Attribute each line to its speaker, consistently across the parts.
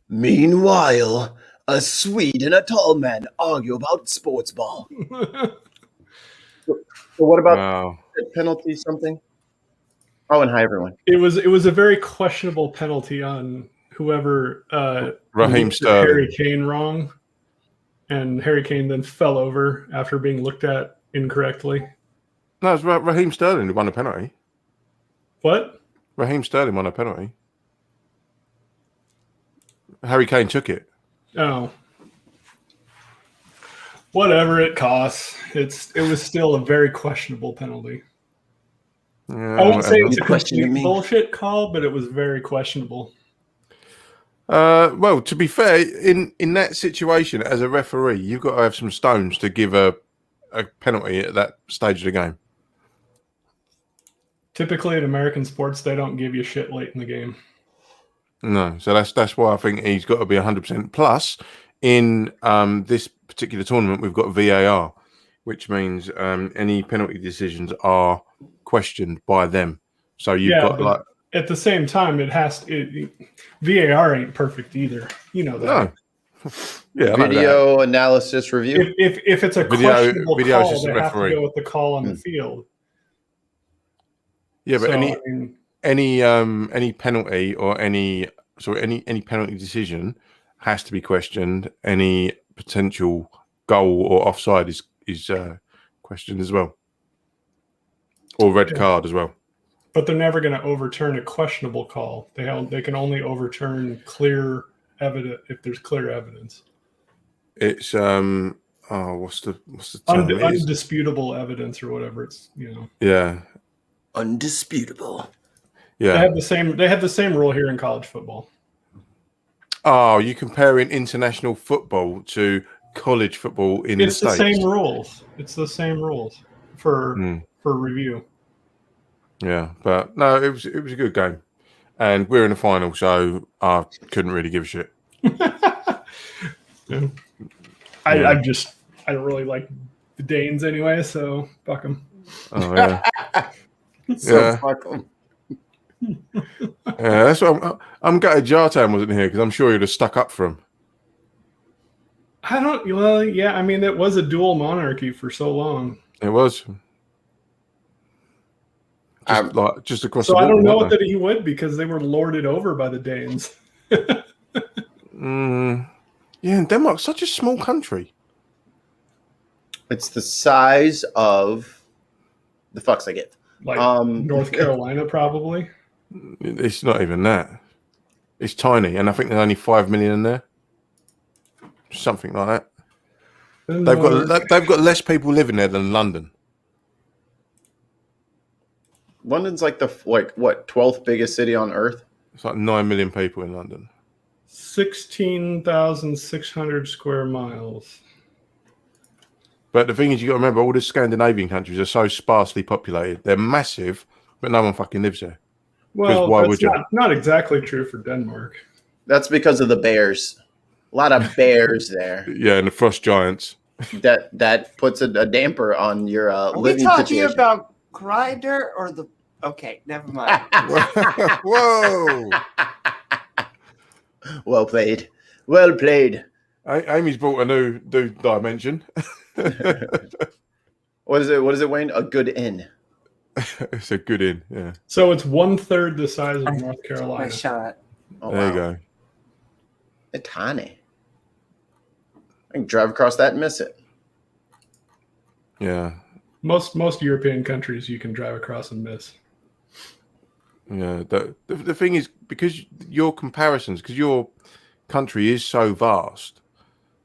Speaker 1: Meanwhile, a Swede and a tall man argue about sports ball. So what about penalty something? Oh, and hi everyone.
Speaker 2: It was a very questionable penalty on whoever
Speaker 3: Raheem Sterling.
Speaker 2: Harry Kane wrong, and Harry Kane then fell over after being looked at incorrectly.
Speaker 3: No, it's Raheem Sterling who won a penalty.
Speaker 2: What?
Speaker 3: Raheem Sterling won a penalty. Harry Kane took it.
Speaker 2: Oh. Whatever it costs. It was still a very questionable penalty.
Speaker 3: Yeah,
Speaker 2: I won't say it's a
Speaker 1: questioning
Speaker 2: bullshit call, but it was very questionable.
Speaker 3: Well, to be fair, in that situation, as a referee, you've got to have some stones to give a penalty at that stage of the game.
Speaker 2: Typically in American sports, they don't give you shit late in the game.
Speaker 3: No, so that's why I think he's got to be 100%. Plus, in this particular tournament, we've got VAR, which means any penalty decisions are questioned by them. So you've got like
Speaker 2: at the same time, VAR ain't perfect either. You know that.
Speaker 3: No. Yeah,
Speaker 1: video analysis review.
Speaker 2: If it's a questionable call, they have to go with the call on the field.
Speaker 3: Yeah, but any penalty or any penalty decision has to be questioned. Any potential goal or offside is questioned as well, or red card as well.
Speaker 2: But they're never going to overturn a questionable call. They can only overturn clear evidence if there's clear evidence.
Speaker 3: It's what's the term?
Speaker 2: Undisputable evidence or whatever it's
Speaker 3: Yeah.
Speaker 1: Undisputable.
Speaker 3: Yeah.
Speaker 2: They have the same rule here in college football.
Speaker 3: Oh, you're comparing international football to college football in the States.
Speaker 2: It's the same rules for review.
Speaker 3: Yeah, but no, it was a good game, and we're in the final, so I couldn't really give a shit.
Speaker 2: Yeah. I don't really like the Danes anyway, so fuck them.
Speaker 3: Oh yeah.
Speaker 1: So fuck them.
Speaker 3: Yeah, that's what I'm gutted Jartan wasn't here because I'm sure he'd have stuck up for him.
Speaker 2: I mean, it was a dual monarchy for so long.
Speaker 3: It was. Just across the
Speaker 2: So
Speaker 3: border,
Speaker 2: I don't know that he would because they were lorded over by the Danes.
Speaker 3: Yeah, and Denmark's such a small country.
Speaker 1: It's the size of the fucks I give.
Speaker 2: Like North Carolina, probably.
Speaker 3: It's not even that. It's tiny, and I think there's only 5 million in there. Something like that. They've got less people living there than London.
Speaker 1: London's like the 12th biggest city on earth.
Speaker 3: It's like 9 million people in London.
Speaker 2: 16,600 square miles.
Speaker 3: But the thing is, you got to remember, all the Scandinavian countries are so sparsely populated. They're massive, but no one fucking lives there.
Speaker 2: Well, that's not exactly true for Denmark.
Speaker 1: That's because of the bears. A lot of bears there.
Speaker 3: Yeah, and the frost giants.
Speaker 1: That puts a damper on your living situation.
Speaker 4: Are we talking about Grindr or the... Okay, never mind.
Speaker 3: Whoa!
Speaker 1: Well played. Well played.
Speaker 3: Amy's brought a new dimension.
Speaker 1: What is it, Wayne? A good inn.
Speaker 3: It's a good inn, yeah.
Speaker 2: So it's 1/3 the size of North Carolina.
Speaker 4: Nice shot.
Speaker 1: Oh,
Speaker 3: there you go.
Speaker 1: It's tiny. I can drive across that and miss it.
Speaker 3: Yeah.
Speaker 2: Most European countries you can drive across and miss.
Speaker 3: Yeah. The thing is, because your country is so vast,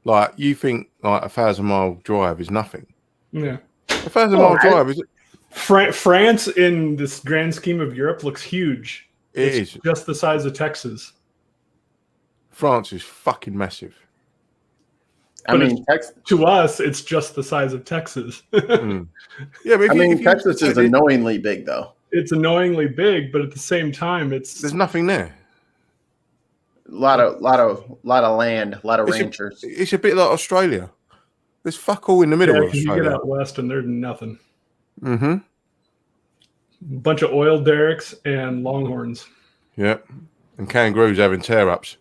Speaker 3: like you think like 1,000-mile drive is nothing.
Speaker 2: Yeah.
Speaker 3: 1,000-mile drive is.
Speaker 2: France in this grand scheme of Europe looks huge. It's just the size of Texas.
Speaker 3: France is fucking massive.
Speaker 2: To us, it's just the size of Texas.
Speaker 3: Yeah, but
Speaker 1: Texas is annoyingly big, though.
Speaker 2: It's annoyingly big, but at the same time, there's
Speaker 3: nothing there.
Speaker 1: A lot of land, a lot of ranchers.
Speaker 3: It's a bit like Australia. There's fuck all in the middle of Australia.
Speaker 2: You get out west and there's nothing.
Speaker 3: Mm-hmm.
Speaker 2: Bunch of oil derricks and longhorns.
Speaker 3: Yep. And kangaroos having tear-ups.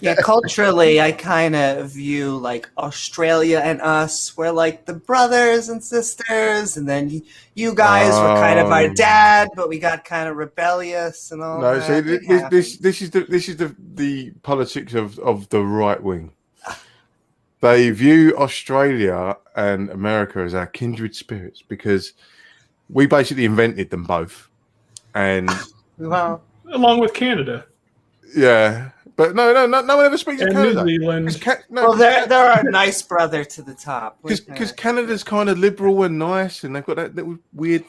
Speaker 4: Yeah, culturally, I kind of view like Australia and us. We're like the brothers and sisters, and then you guys were kind of our dad, but we got kind of rebellious and all
Speaker 3: No,
Speaker 4: that.
Speaker 3: see, this is the politics of the right wing. They view Australia and America as our kindred spirits because we basically invented them both, and
Speaker 4: Well,
Speaker 2: along with Canada.
Speaker 3: Yeah, but no one ever speaks of
Speaker 2: And
Speaker 3: Canada.
Speaker 2: New Zealand.
Speaker 4: they're our nice brother to the top.
Speaker 3: Because Canada's kind of liberal and nice, and they've got that little weird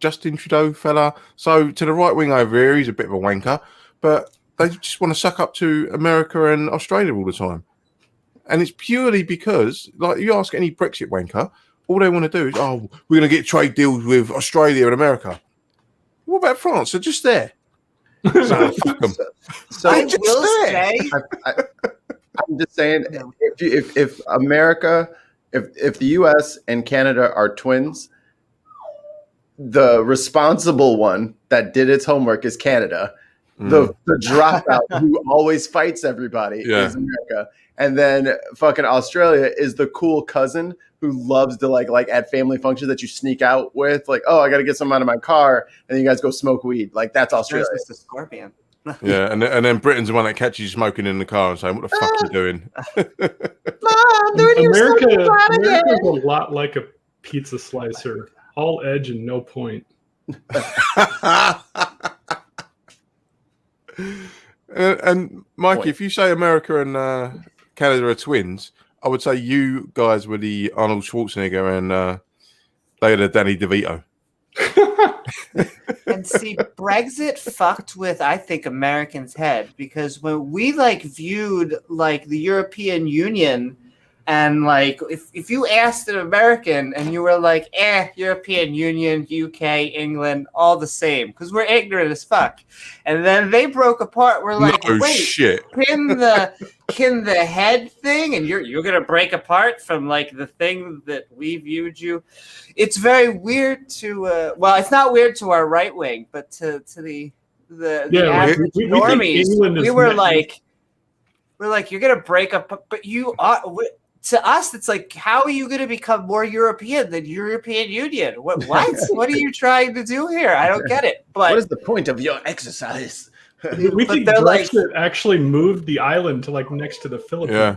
Speaker 3: Justin Trudeau fella. So to the right wing over here, he's a bit of a wanker, but they just want to suck up to America and Australia all the time. And it's purely because, like, you ask any Brexit wanker, all they want to do is, oh, we're going to get trade deals with Australia and America. What about France? They're just there. So fuck them.
Speaker 1: So
Speaker 4: I will say,
Speaker 1: I'm just saying, if America, if the U.S. and Canada are twins, the responsible one that did its homework is Canada. The dropout who always fights everybody is America, and then fucking Australia is the cool cousin who loves to like at family functions that you sneak out with, like, oh, I got to get some out of my car, and then you guys go smoke weed. Like, that's Australia.
Speaker 4: There's Mr. Scorpion.
Speaker 3: Yeah, and then Britain's the one that catches you smoking in the car and saying, "What the fuck are you doing?"
Speaker 1: Mom,
Speaker 2: America's a lot like a pizza slicer, all edge and no point.
Speaker 3: And Mikey, if you say America and Canada are twins, I would say you guys were the Arnold Schwarzenegger and they are the Danny DeVito.
Speaker 4: And see, Brexit fucked with, I think, Americans' head, because when we viewed the European Union, and if you asked an American and you were like, European Union, UK, England, all the same, because we're ignorant as fuck. And then they broke apart. We're like,
Speaker 3: no
Speaker 4: wait,
Speaker 3: shit.
Speaker 4: Can the head thing, and you're gonna break apart from the thing that we viewed you. It's very weird to it's not weird to our right wing, but to the average normies, we were like, you're gonna break up, but you are. To us, it's like, how are you going to become more European than European Union? What? What are you trying to do here? I don't get it. But
Speaker 1: what is the point of your exercise?
Speaker 2: We think Brexit actually moved the island to next to the Philippines.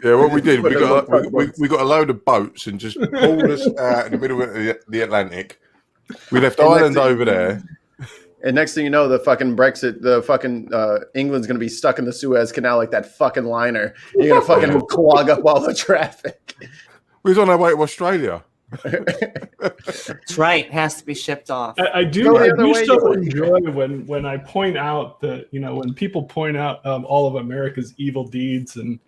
Speaker 3: Yeah, what we did, we got a load of boats and just pulled us out in the middle of the Atlantic. We left Ireland over there.
Speaker 1: And next thing you know, the fucking Brexit, the fucking England's going to be stuck in the Suez Canal like that fucking liner. You're going to fucking clog up all the traffic.
Speaker 3: We was on our way to Australia.
Speaker 4: That's right. It has to be shipped off.
Speaker 2: I do still enjoy when I point out that, when people point out all of America's evil deeds and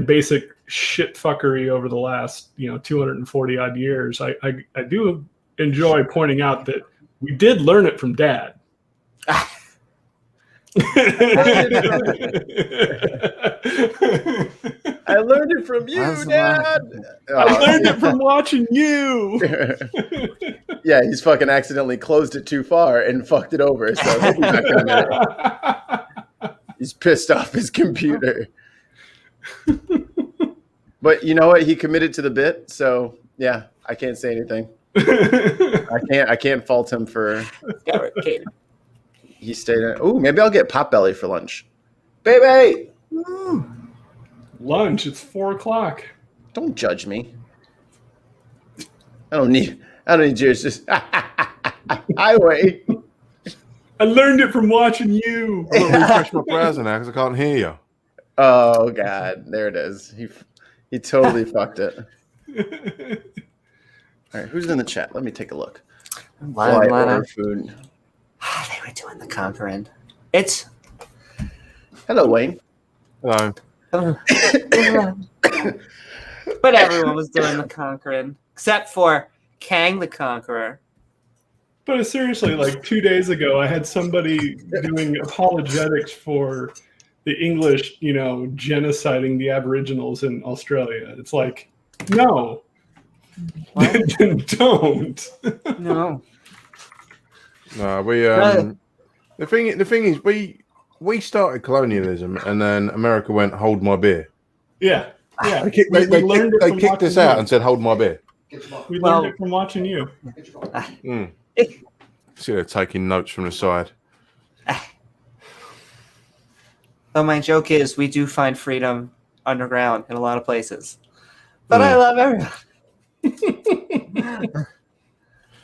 Speaker 2: basic shit fuckery over the last, 240 odd years. I do enjoy pointing out that we did learn it from Dad.
Speaker 1: I learned it from you, Dad.
Speaker 2: I learned it from watching you.
Speaker 1: Yeah, he's fucking accidentally closed it too far and fucked it over. So he's not gonna admit it. He's pissed off his computer. But you know what? He committed to the bit, so yeah, I can't say anything. I can't fault him for. He stayed in. Oh, maybe I'll get Potbelly for lunch, baby.
Speaker 2: Lunch. It's 4:00.
Speaker 1: Don't judge me. I don't need yours. Just I wait.
Speaker 2: I learned it from watching you.
Speaker 3: I'm gonna refresh my browser now because I can't hear you.
Speaker 1: Oh God, there it is. He totally fucked it. All right, who's in the chat? Let me take a look. Food.
Speaker 4: They were doing the conquering. It's
Speaker 1: hello, Wayne.
Speaker 3: Hello.
Speaker 4: But everyone was doing the conquering except for Kang the Conqueror.
Speaker 2: But seriously, 2 days ago, I had somebody doing apologetics for the English, genociding the Aboriginals in Australia. It's like, no. Don't.
Speaker 4: No.
Speaker 3: No, we the thing is we we started colonialism, and then America went, "Hold my beer."
Speaker 2: Yeah.
Speaker 3: They kicked us out and said, "Hold my beer."
Speaker 2: We learned it from watching you.
Speaker 3: See, they're taking notes from the side.
Speaker 4: Well, my joke is we do find freedom underground in a lot of places. But I love everyone.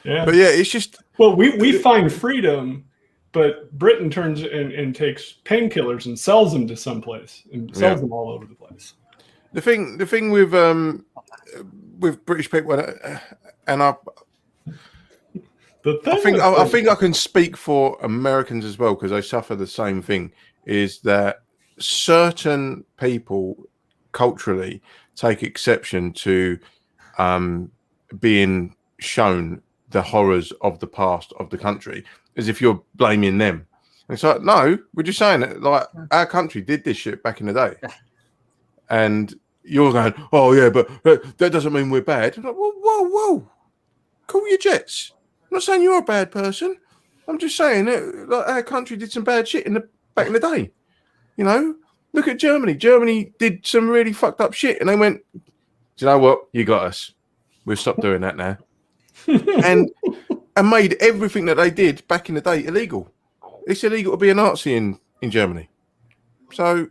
Speaker 2: Yeah.
Speaker 3: But yeah, it's just...
Speaker 2: Well, we find freedom, but Britain turns and takes painkillers and sells them to someplace and sells them all over the place.
Speaker 3: The thing with British people, and I think I can speak for Americans as well, because they suffer the same thing, is that certain people culturally take exception to being shown the horrors of the past of the country, as if you're blaming them. And it's like, no, we're just saying that, like, our country did this shit back in the day. And you're going, oh yeah, but that doesn't mean we're bad. I'm like, whoa, cool your jets. I'm not saying you're a bad person. I'm just saying that, like, our country did some bad shit back in the day. You know, look at Germany. Germany did some really fucked up shit, and they went, do you know what? You got us. We'll stop doing that now. and made everything that they did back in the day illegal. It's illegal to be a Nazi in Germany. So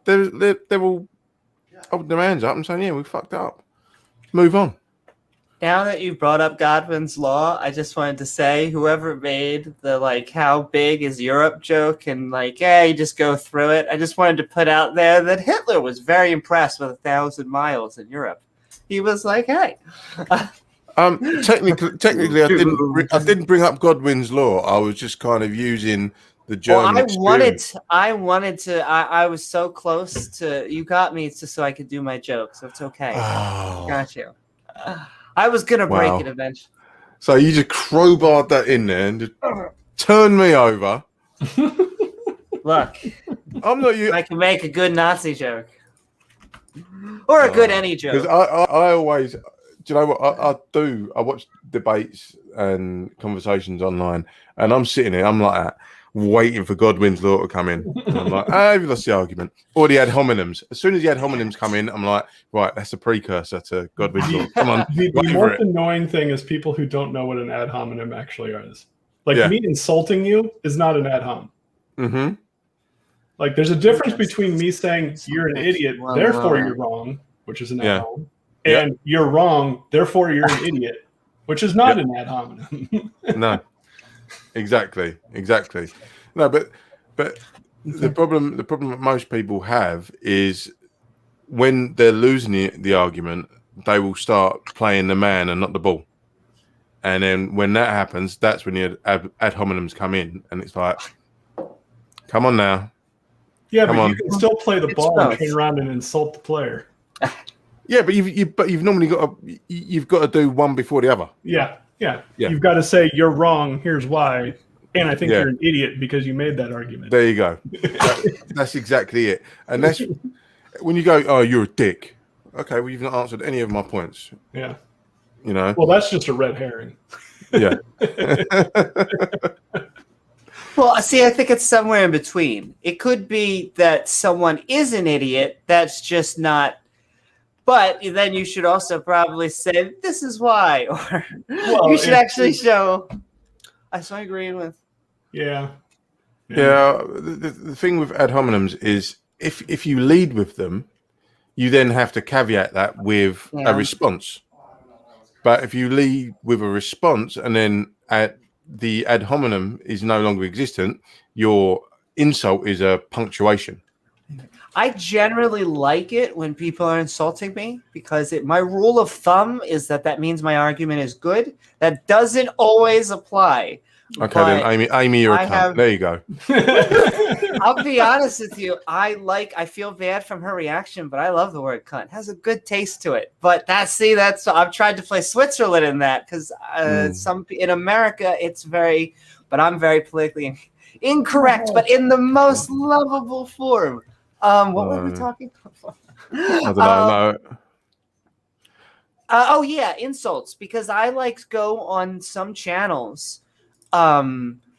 Speaker 3: they're all holding their hands up and saying, yeah, we fucked up. Move on.
Speaker 4: Now that you brought up Godwin's Law, I just wanted to say, whoever made the, like, how big is Europe joke and, like, hey, you just go through it, I just wanted to put out there that Hitler was very impressed with 1,000 miles in Europe. He was like, hey.
Speaker 3: Technically, I didn't bring up Godwin's Law. I was just kind of using the German experience.
Speaker 4: I was so close to, you got me so I could do my joke, so it's okay.
Speaker 3: Oh.
Speaker 4: Got you. I was going to break it eventually.
Speaker 3: So you just crowbarred that in there and just turned me over.
Speaker 4: Look,
Speaker 3: I'm not you.
Speaker 4: I can make a good Nazi joke. Or a good any joke.
Speaker 3: Because I always, do you know what I watch debates and conversations online, and I'm sitting here, I'm like that, waiting for Godwin's Law to come in. And I'm like, I've lost the argument. Or the ad hominems. As soon as the ad hominems come in, I'm like, right, that's a precursor to Godwin's Law. Come on.
Speaker 2: The most annoying thing is people who don't know what an ad hominem actually is. Like, me insulting you is not an ad hom.
Speaker 3: Mm-hmm.
Speaker 2: Like, there's a difference between me saying you're an idiot, therefore you're wrong, which is an ad hom, and you're wrong, therefore you're an idiot, which is not an ad hominem.
Speaker 3: No. Exactly. No, but the problem that most people have is when they're losing the argument, they will start playing the man and not the ball. And then when that happens, that's when the ad hominems come in, and it's like, come on now.
Speaker 2: Yeah, but you can still play the ball and turn around and insult the player.
Speaker 3: Yeah, but you've normally got to do one before the other.
Speaker 2: Yeah. You've got to say you're wrong. Here's why, and I think you're an idiot because you made that argument.
Speaker 3: There you go. That's exactly it. And that's when you go, oh, you're a dick. Okay, well, you've not answered any of my points.
Speaker 2: Yeah.
Speaker 3: You know.
Speaker 2: Well, that's just a red herring.
Speaker 3: Yeah.
Speaker 4: Well, see, I think it's somewhere in between. It could be that someone is an idiot. That's just not. But then you should also probably say, this is why. Or you should actually show. I agree with.
Speaker 2: Yeah.
Speaker 3: The thing with ad hominems is if you lead with them, you then have to caveat that with a response. But if you lead with a response and then the ad hominem is no longer existent, your insult is a punctuation.
Speaker 4: I generally like it when people are insulting me because my rule of thumb is that means my argument is good. That doesn't always apply.
Speaker 3: Okay, then Amy, you're a cunt. There you go.
Speaker 4: I'll be honest with you. I feel bad from her reaction, but I love the word cunt. It has a good taste to it. But I've tried to play Switzerland in that because in America it's but I'm very politically incorrect, but in the most lovable form. What were we talking about?
Speaker 3: I don't know.
Speaker 4: Insults. Because I go on some channels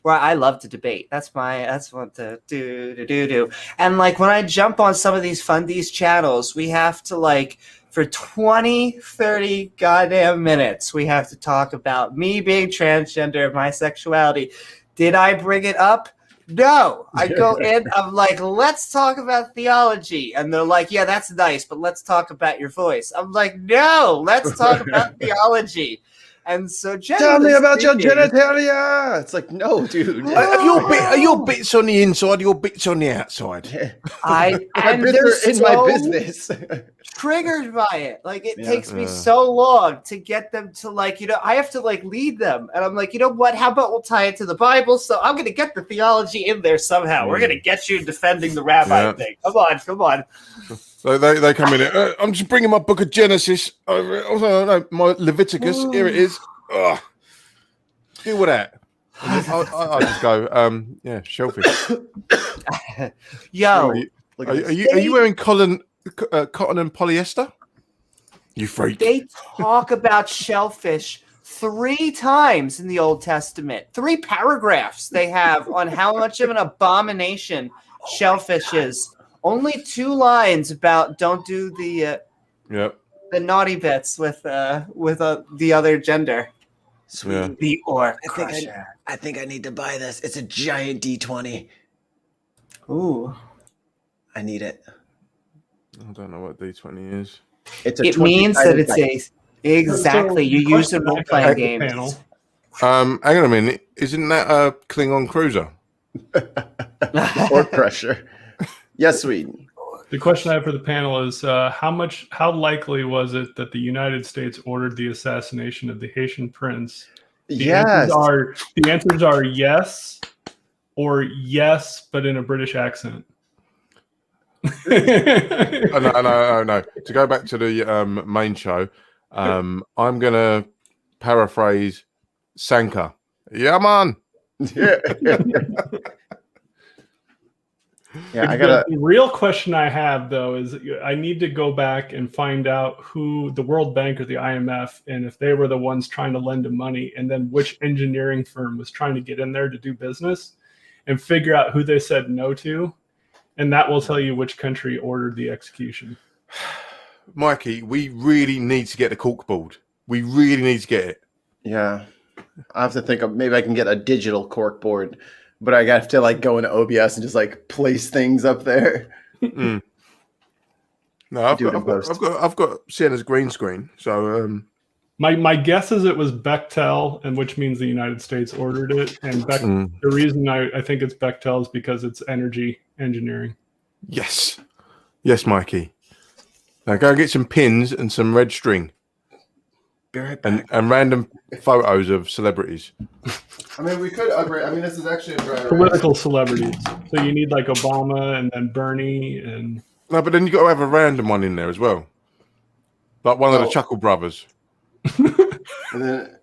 Speaker 4: where I love to debate. That's what to do. And like when I jump on some of these fundies channels, we have to like for 20, 30 goddamn minutes, we have to talk about me being transgender, my sexuality. Did I bring it up? No. I go in, I'm like, let's talk about theology. And they're like, yeah, that's nice, but let's talk about your voice. I'm like, no, let's talk about theology. And so
Speaker 1: tell me about your genitalia. It's like, no, dude.
Speaker 3: Are your bits on the inside, your bits on the outside?
Speaker 1: My bits are in my business.
Speaker 4: Triggered by it. Like it takes me so long to get them to like, I have to like lead them. And I'm like, you know what? How about we'll tie it to the Bible? So I'm going to get the theology in there somehow. We're going to get you defending the rabbi thing. Come on.
Speaker 3: So they come in. I'm just bringing my book of Genesis. No, my Leviticus. Here it is. Ugh. Deal with that. I'll just go. Shellfish.
Speaker 4: Yo,
Speaker 3: are you wearing cotton and polyester? You freak.
Speaker 4: They talk about shellfish 3 times in the Old Testament. 3 paragraphs they have on how much of an abomination shellfish is. Only 2 lines about don't do the naughty bits with the other gender.
Speaker 1: Sweet.
Speaker 4: The orc.
Speaker 1: I think I need to buy this. It's a giant D20.
Speaker 4: Ooh.
Speaker 1: I need it.
Speaker 3: I don't know what D20 is.
Speaker 4: It means that it's exactly. You use it in role-playing games.
Speaker 3: Hang on a minute. Isn't that a Klingon cruiser?
Speaker 1: Or pressure. Yes, Sweden.
Speaker 2: The question I have for the panel is how likely was it that the United States ordered the assassination of the Haitian prince? The answers are yes or yes, but in a British accent.
Speaker 3: No. To go back to the main show, I'm going to paraphrase Sanka. Yeah, man.
Speaker 2: The real question I have, though, is I need to go back and find out who the World Bank or the IMF, and if they were the ones trying to lend him money, and then which engineering firm was trying to get in there to do business, and figure out who they said no to, and that will tell you which country ordered the execution.
Speaker 3: Mikey, we really need to get the corkboard. We really need to get it.
Speaker 1: Yeah. I have to think of maybe I can get a digital corkboard. But I have to like go into OBS and just like place things up there.
Speaker 3: No, I've got Sienna's green screen. So
Speaker 2: my guess is it was Bechtel, and which means the United States ordered it. And the reason I think it's Bechtel is because it's energy engineering.
Speaker 3: Yes, Mikey. Now go get some pins and some red string.
Speaker 1: Be right back.
Speaker 3: And random photos of celebrities.
Speaker 1: I mean, we could upgrade. I mean, this is actually a dry
Speaker 2: political celebrities. So you need like Obama and then Bernie and.
Speaker 3: No, but then you got to have a random one in there as well, like one of the Chuckle Brothers.
Speaker 1: And then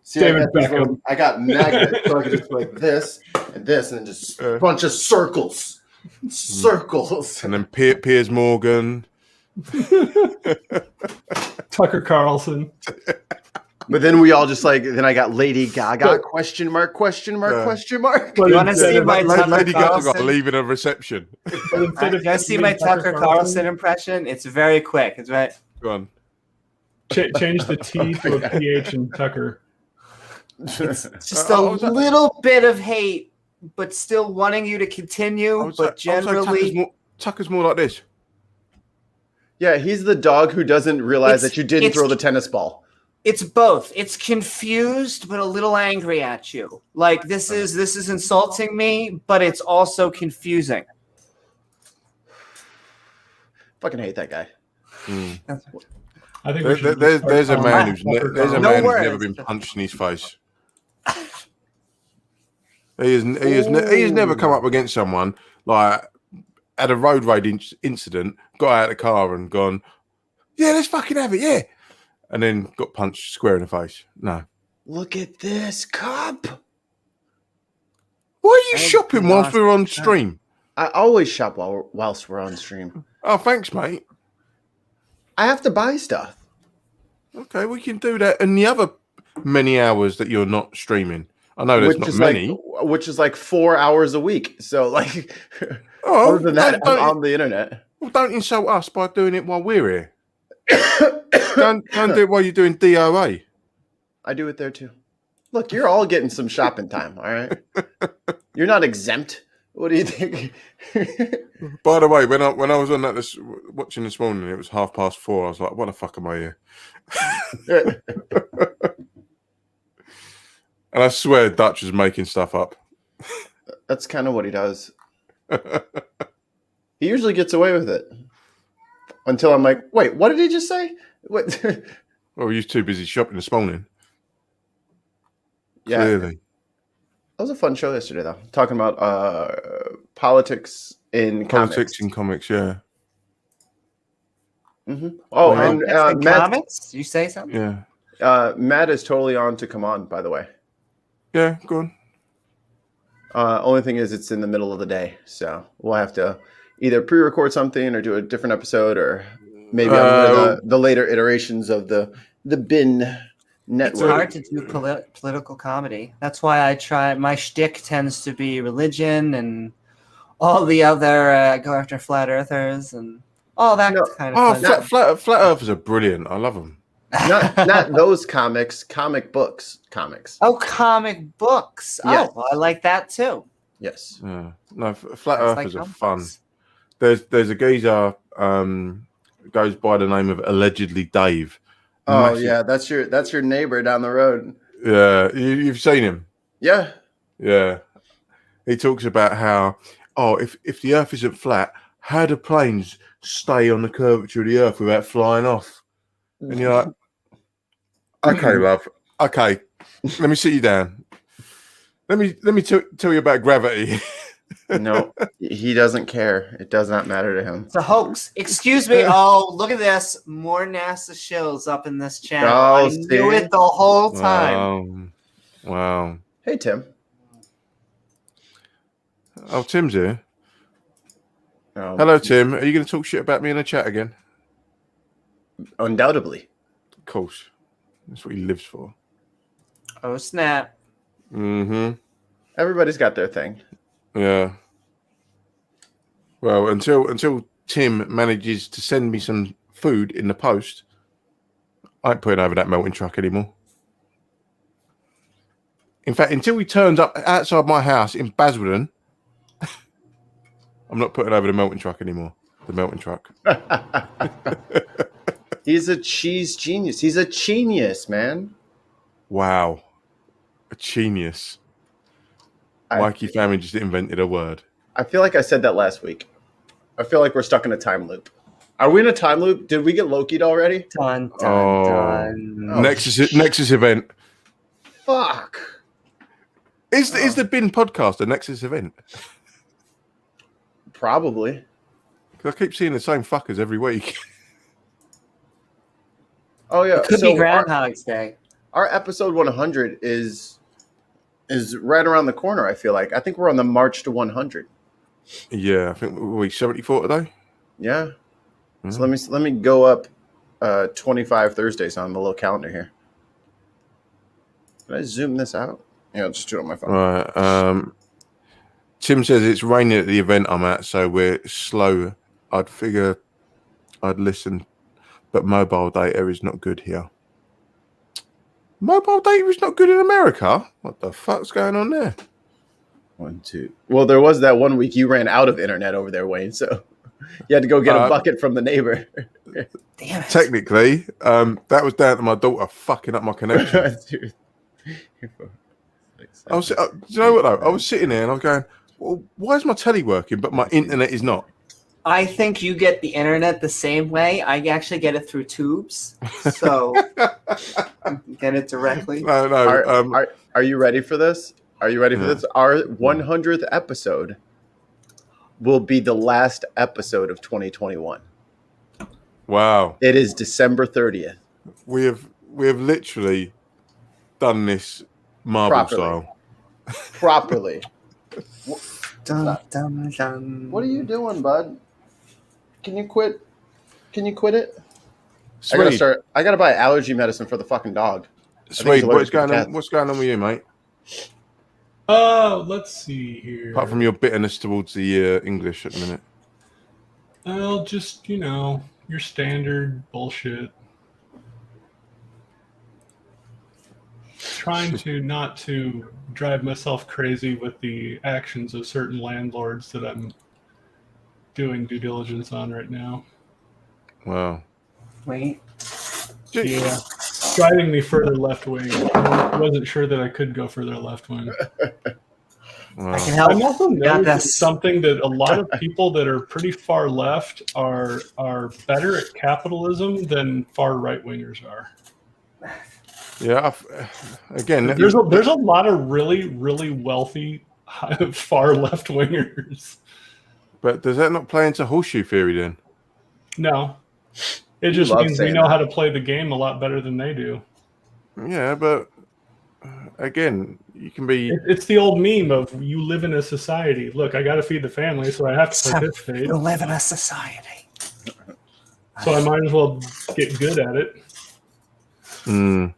Speaker 1: I got magnets, so I could just like this, and then just a bunch of circles,
Speaker 3: and then Piers Morgan,
Speaker 2: Tucker Carlson.
Speaker 1: But then we all just like, then I got Lady Gaga, question mark.
Speaker 4: You want to see my
Speaker 3: Lady Gaga leaving a reception?
Speaker 4: You guys see my Tucker Carlson impression? It's very quick. It's right.
Speaker 3: Go on.
Speaker 2: Change the T to a PH in Tucker.
Speaker 4: It's just a little bit of hate, but still wanting you to continue. But generally,
Speaker 3: Tucker's more like this.
Speaker 1: Yeah, he's the dog who doesn't realize that you didn't throw the tennis ball.
Speaker 4: It's both. It's confused, but a little angry at you. Like this is insulting me, but it's also confusing.
Speaker 1: Fucking hate that guy.
Speaker 2: I think
Speaker 3: there's a man who's never been punched in his face. He has never come up against someone like at a road rage incident, got out of the car and gone, yeah, let's fucking have it, yeah. And then got punched square in the face. No.
Speaker 1: Look at this cup.
Speaker 3: Why are you shopping whilst we're on stream?
Speaker 1: I always shop whilst we're on stream.
Speaker 3: Oh, thanks, mate.
Speaker 1: I have to buy stuff.
Speaker 3: Okay, we can do that in the other many hours that you're not streaming. I know there's not many.
Speaker 1: Which is like 4 hours a week. So like, other than that, I'm on the internet.
Speaker 3: Well, don't insult us by doing it while we're here. don't do it while you're doing DOA.
Speaker 1: I do it there too. Look, you're all getting some shopping time, all right? You're not exempt. What do you think?
Speaker 3: By the way, when I was on that watching this morning, it was 4:30. I was like, "What the fuck am I here?" And I swear, Dutch is making stuff up.
Speaker 1: That's kind of what he does. He usually gets away with it until I'm like, "Wait, what did he just say?" What?
Speaker 3: Well, he was too busy shopping this morning.
Speaker 1: Yeah.
Speaker 3: Clearly.
Speaker 1: That was a fun show yesterday, though. Talking about politics in
Speaker 3: comics, yeah.
Speaker 1: Mm-hmm. Oh, and Matt,
Speaker 4: comics? You say something?
Speaker 3: Yeah.
Speaker 1: Matt is totally on to come on, by the way.
Speaker 3: Yeah, go on.
Speaker 1: Only thing is, it's in the middle of the day, so we'll have to either pre-record something or do a different episode, or maybe on one of the later iterations of the Bin Network.
Speaker 4: It's hard to do political comedy. That's why I try. My shtick tends to be religion and all the other go after flat earthers and all that kind of.
Speaker 3: Oh, flat earthers are brilliant. I love them.
Speaker 1: not those comics, comic books, comics.
Speaker 4: Oh, comic books.
Speaker 1: Yes.
Speaker 4: Oh, well, I like that too.
Speaker 1: Yes.
Speaker 3: Yeah. No, flat earthers are fun. There's a geezer goes by the name of Allegedly Dave.
Speaker 1: Oh
Speaker 3: Massive.
Speaker 1: Yeah, that's your neighbor down the road.
Speaker 3: Yeah, you've seen him.
Speaker 1: Yeah.
Speaker 3: Yeah. He talks about how if the Earth isn't flat, how do planes stay on the curvature of the Earth without flying off? And you're like, okay, love. Okay, let me sit you down. Let me tell you about gravity.
Speaker 1: No, he doesn't care. It does not matter to him.
Speaker 4: It's a hoax. Excuse me. Oh, look at this. More NASA shows up in this channel.
Speaker 1: Oh,
Speaker 4: I knew it the whole time.
Speaker 3: Wow.
Speaker 1: Hey, Tim.
Speaker 3: Oh, Tim's here. Hello, Tim. Are you going to talk shit about me in the chat again?
Speaker 1: Undoubtedly.
Speaker 3: Of course. That's what he lives for.
Speaker 4: Oh, snap.
Speaker 3: Mm-hmm.
Speaker 1: Everybody's got their thing.
Speaker 3: Yeah. Well, until Tim manages to send me some food in the post, I ain't putting over that melting truck anymore. In fact, until he turns up outside my house in Basildon, I'm not putting over the melting truck anymore. The melting truck.
Speaker 1: He's a cheese genius. He's a genius, man.
Speaker 3: Wow. A genius. Mikey family just invented a word.
Speaker 1: I feel like I said that last week. I feel like we're stuck in a time loop. Are we in a time loop? Did we get Loki'd already?
Speaker 4: Dun, dun, dun.
Speaker 1: Oh,
Speaker 3: Nexus event.
Speaker 1: Fuck.
Speaker 3: Is the Bin podcast a Nexus event?
Speaker 1: Probably.
Speaker 3: Because I keep seeing the same fuckers every week.
Speaker 1: Oh yeah.
Speaker 4: It could be Groundhog's Day.
Speaker 1: Our episode 100 is right around the corner. I feel like. I think we're on the march to 100.
Speaker 3: Yeah, I think we're 74 today.
Speaker 1: Yeah. Mm-hmm. So let me go up 25 Thursdays on the little calendar here. Can I zoom this out? Yeah, I'll just do it on my phone.
Speaker 3: Right. Tim says it's raining at the event I'm at, so we're slow. I'd figure I'd listen, but mobile data is not good here. Mobile data is not good in America? What the fuck's going on there?
Speaker 1: 1, 2. Well, there was that one week you ran out of internet over there, Wayne, so you had to go get a bucket from the neighbor.
Speaker 4: Damn it.
Speaker 3: Technically, that was down to my daughter fucking up my connection.
Speaker 1: Dude.
Speaker 3: I was, do you know what though? I was sitting there and I was going, well, why is my telly working but my internet is not?
Speaker 4: I think you get the internet the same way. I actually get it through tubes, so get it directly.
Speaker 3: No.
Speaker 1: Are you ready for this? Are you ready for this? Our 100th episode will be the last episode of 2021.
Speaker 3: Wow!
Speaker 1: It is December 30th.
Speaker 3: We have literally done this Marvel style.
Speaker 1: Properly.
Speaker 4: Dun, dun, dun.
Speaker 1: What are you doing, bud? Can you quit? Can you quit it?
Speaker 3: Sweet.
Speaker 1: I gotta buy allergy medicine for the fucking dog.
Speaker 3: Sweet. What's going on with you, mate?
Speaker 2: Let's see here.
Speaker 3: Apart from your bitterness towards the English at the minute.
Speaker 2: Well, just, your standard bullshit. Trying not to drive myself crazy with the actions of certain landlords that I'm doing due diligence on right now.
Speaker 3: Wow.
Speaker 4: Wait.
Speaker 2: Yeah. Driving me further left wing. I wasn't sure that I could go further left wing.
Speaker 3: Wow.
Speaker 4: I can help.
Speaker 2: I'm also noticing
Speaker 4: this.
Speaker 2: something that a lot of people that are pretty far left are better at capitalism than far right wingers are.
Speaker 3: Yeah. Again,
Speaker 2: There's a lot of really, really wealthy far left wingers.
Speaker 3: But does that not play into horseshoe theory then?
Speaker 2: No. It just means we know how to play the game a lot better than they do.
Speaker 3: Yeah, but again, you can be...
Speaker 2: It's the old meme of you live in a society. Look, I got to feed the family, so I have to participate.
Speaker 4: You live in a society.
Speaker 2: So I might as well get good at it.
Speaker 3: Mm.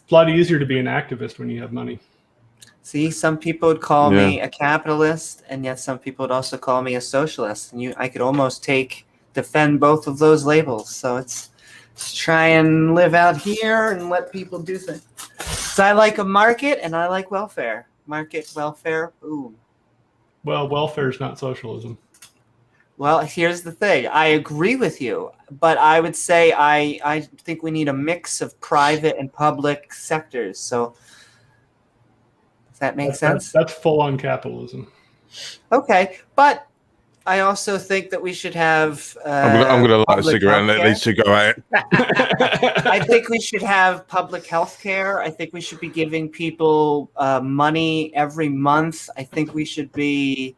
Speaker 2: It's a lot easier to be an activist when you have money.
Speaker 4: See, some people would call me a capitalist, and yet some people would also call me a socialist. And I could almost defend both of those labels. So it's try and live out here and let people do things. So I like a market and I like welfare. Market, welfare, boom.
Speaker 2: Well, welfare is not socialism.
Speaker 4: Well, here's the thing. I agree with you, but I would say I think we need a mix of private and public sectors. So does that make sense?
Speaker 2: That's full-on capitalism.
Speaker 4: Okay, but I also think that we should have.
Speaker 3: I'm going to light a cigarette and let these two go at it.
Speaker 4: I think we should have public health care. I think we should be giving people money every month. I think we should be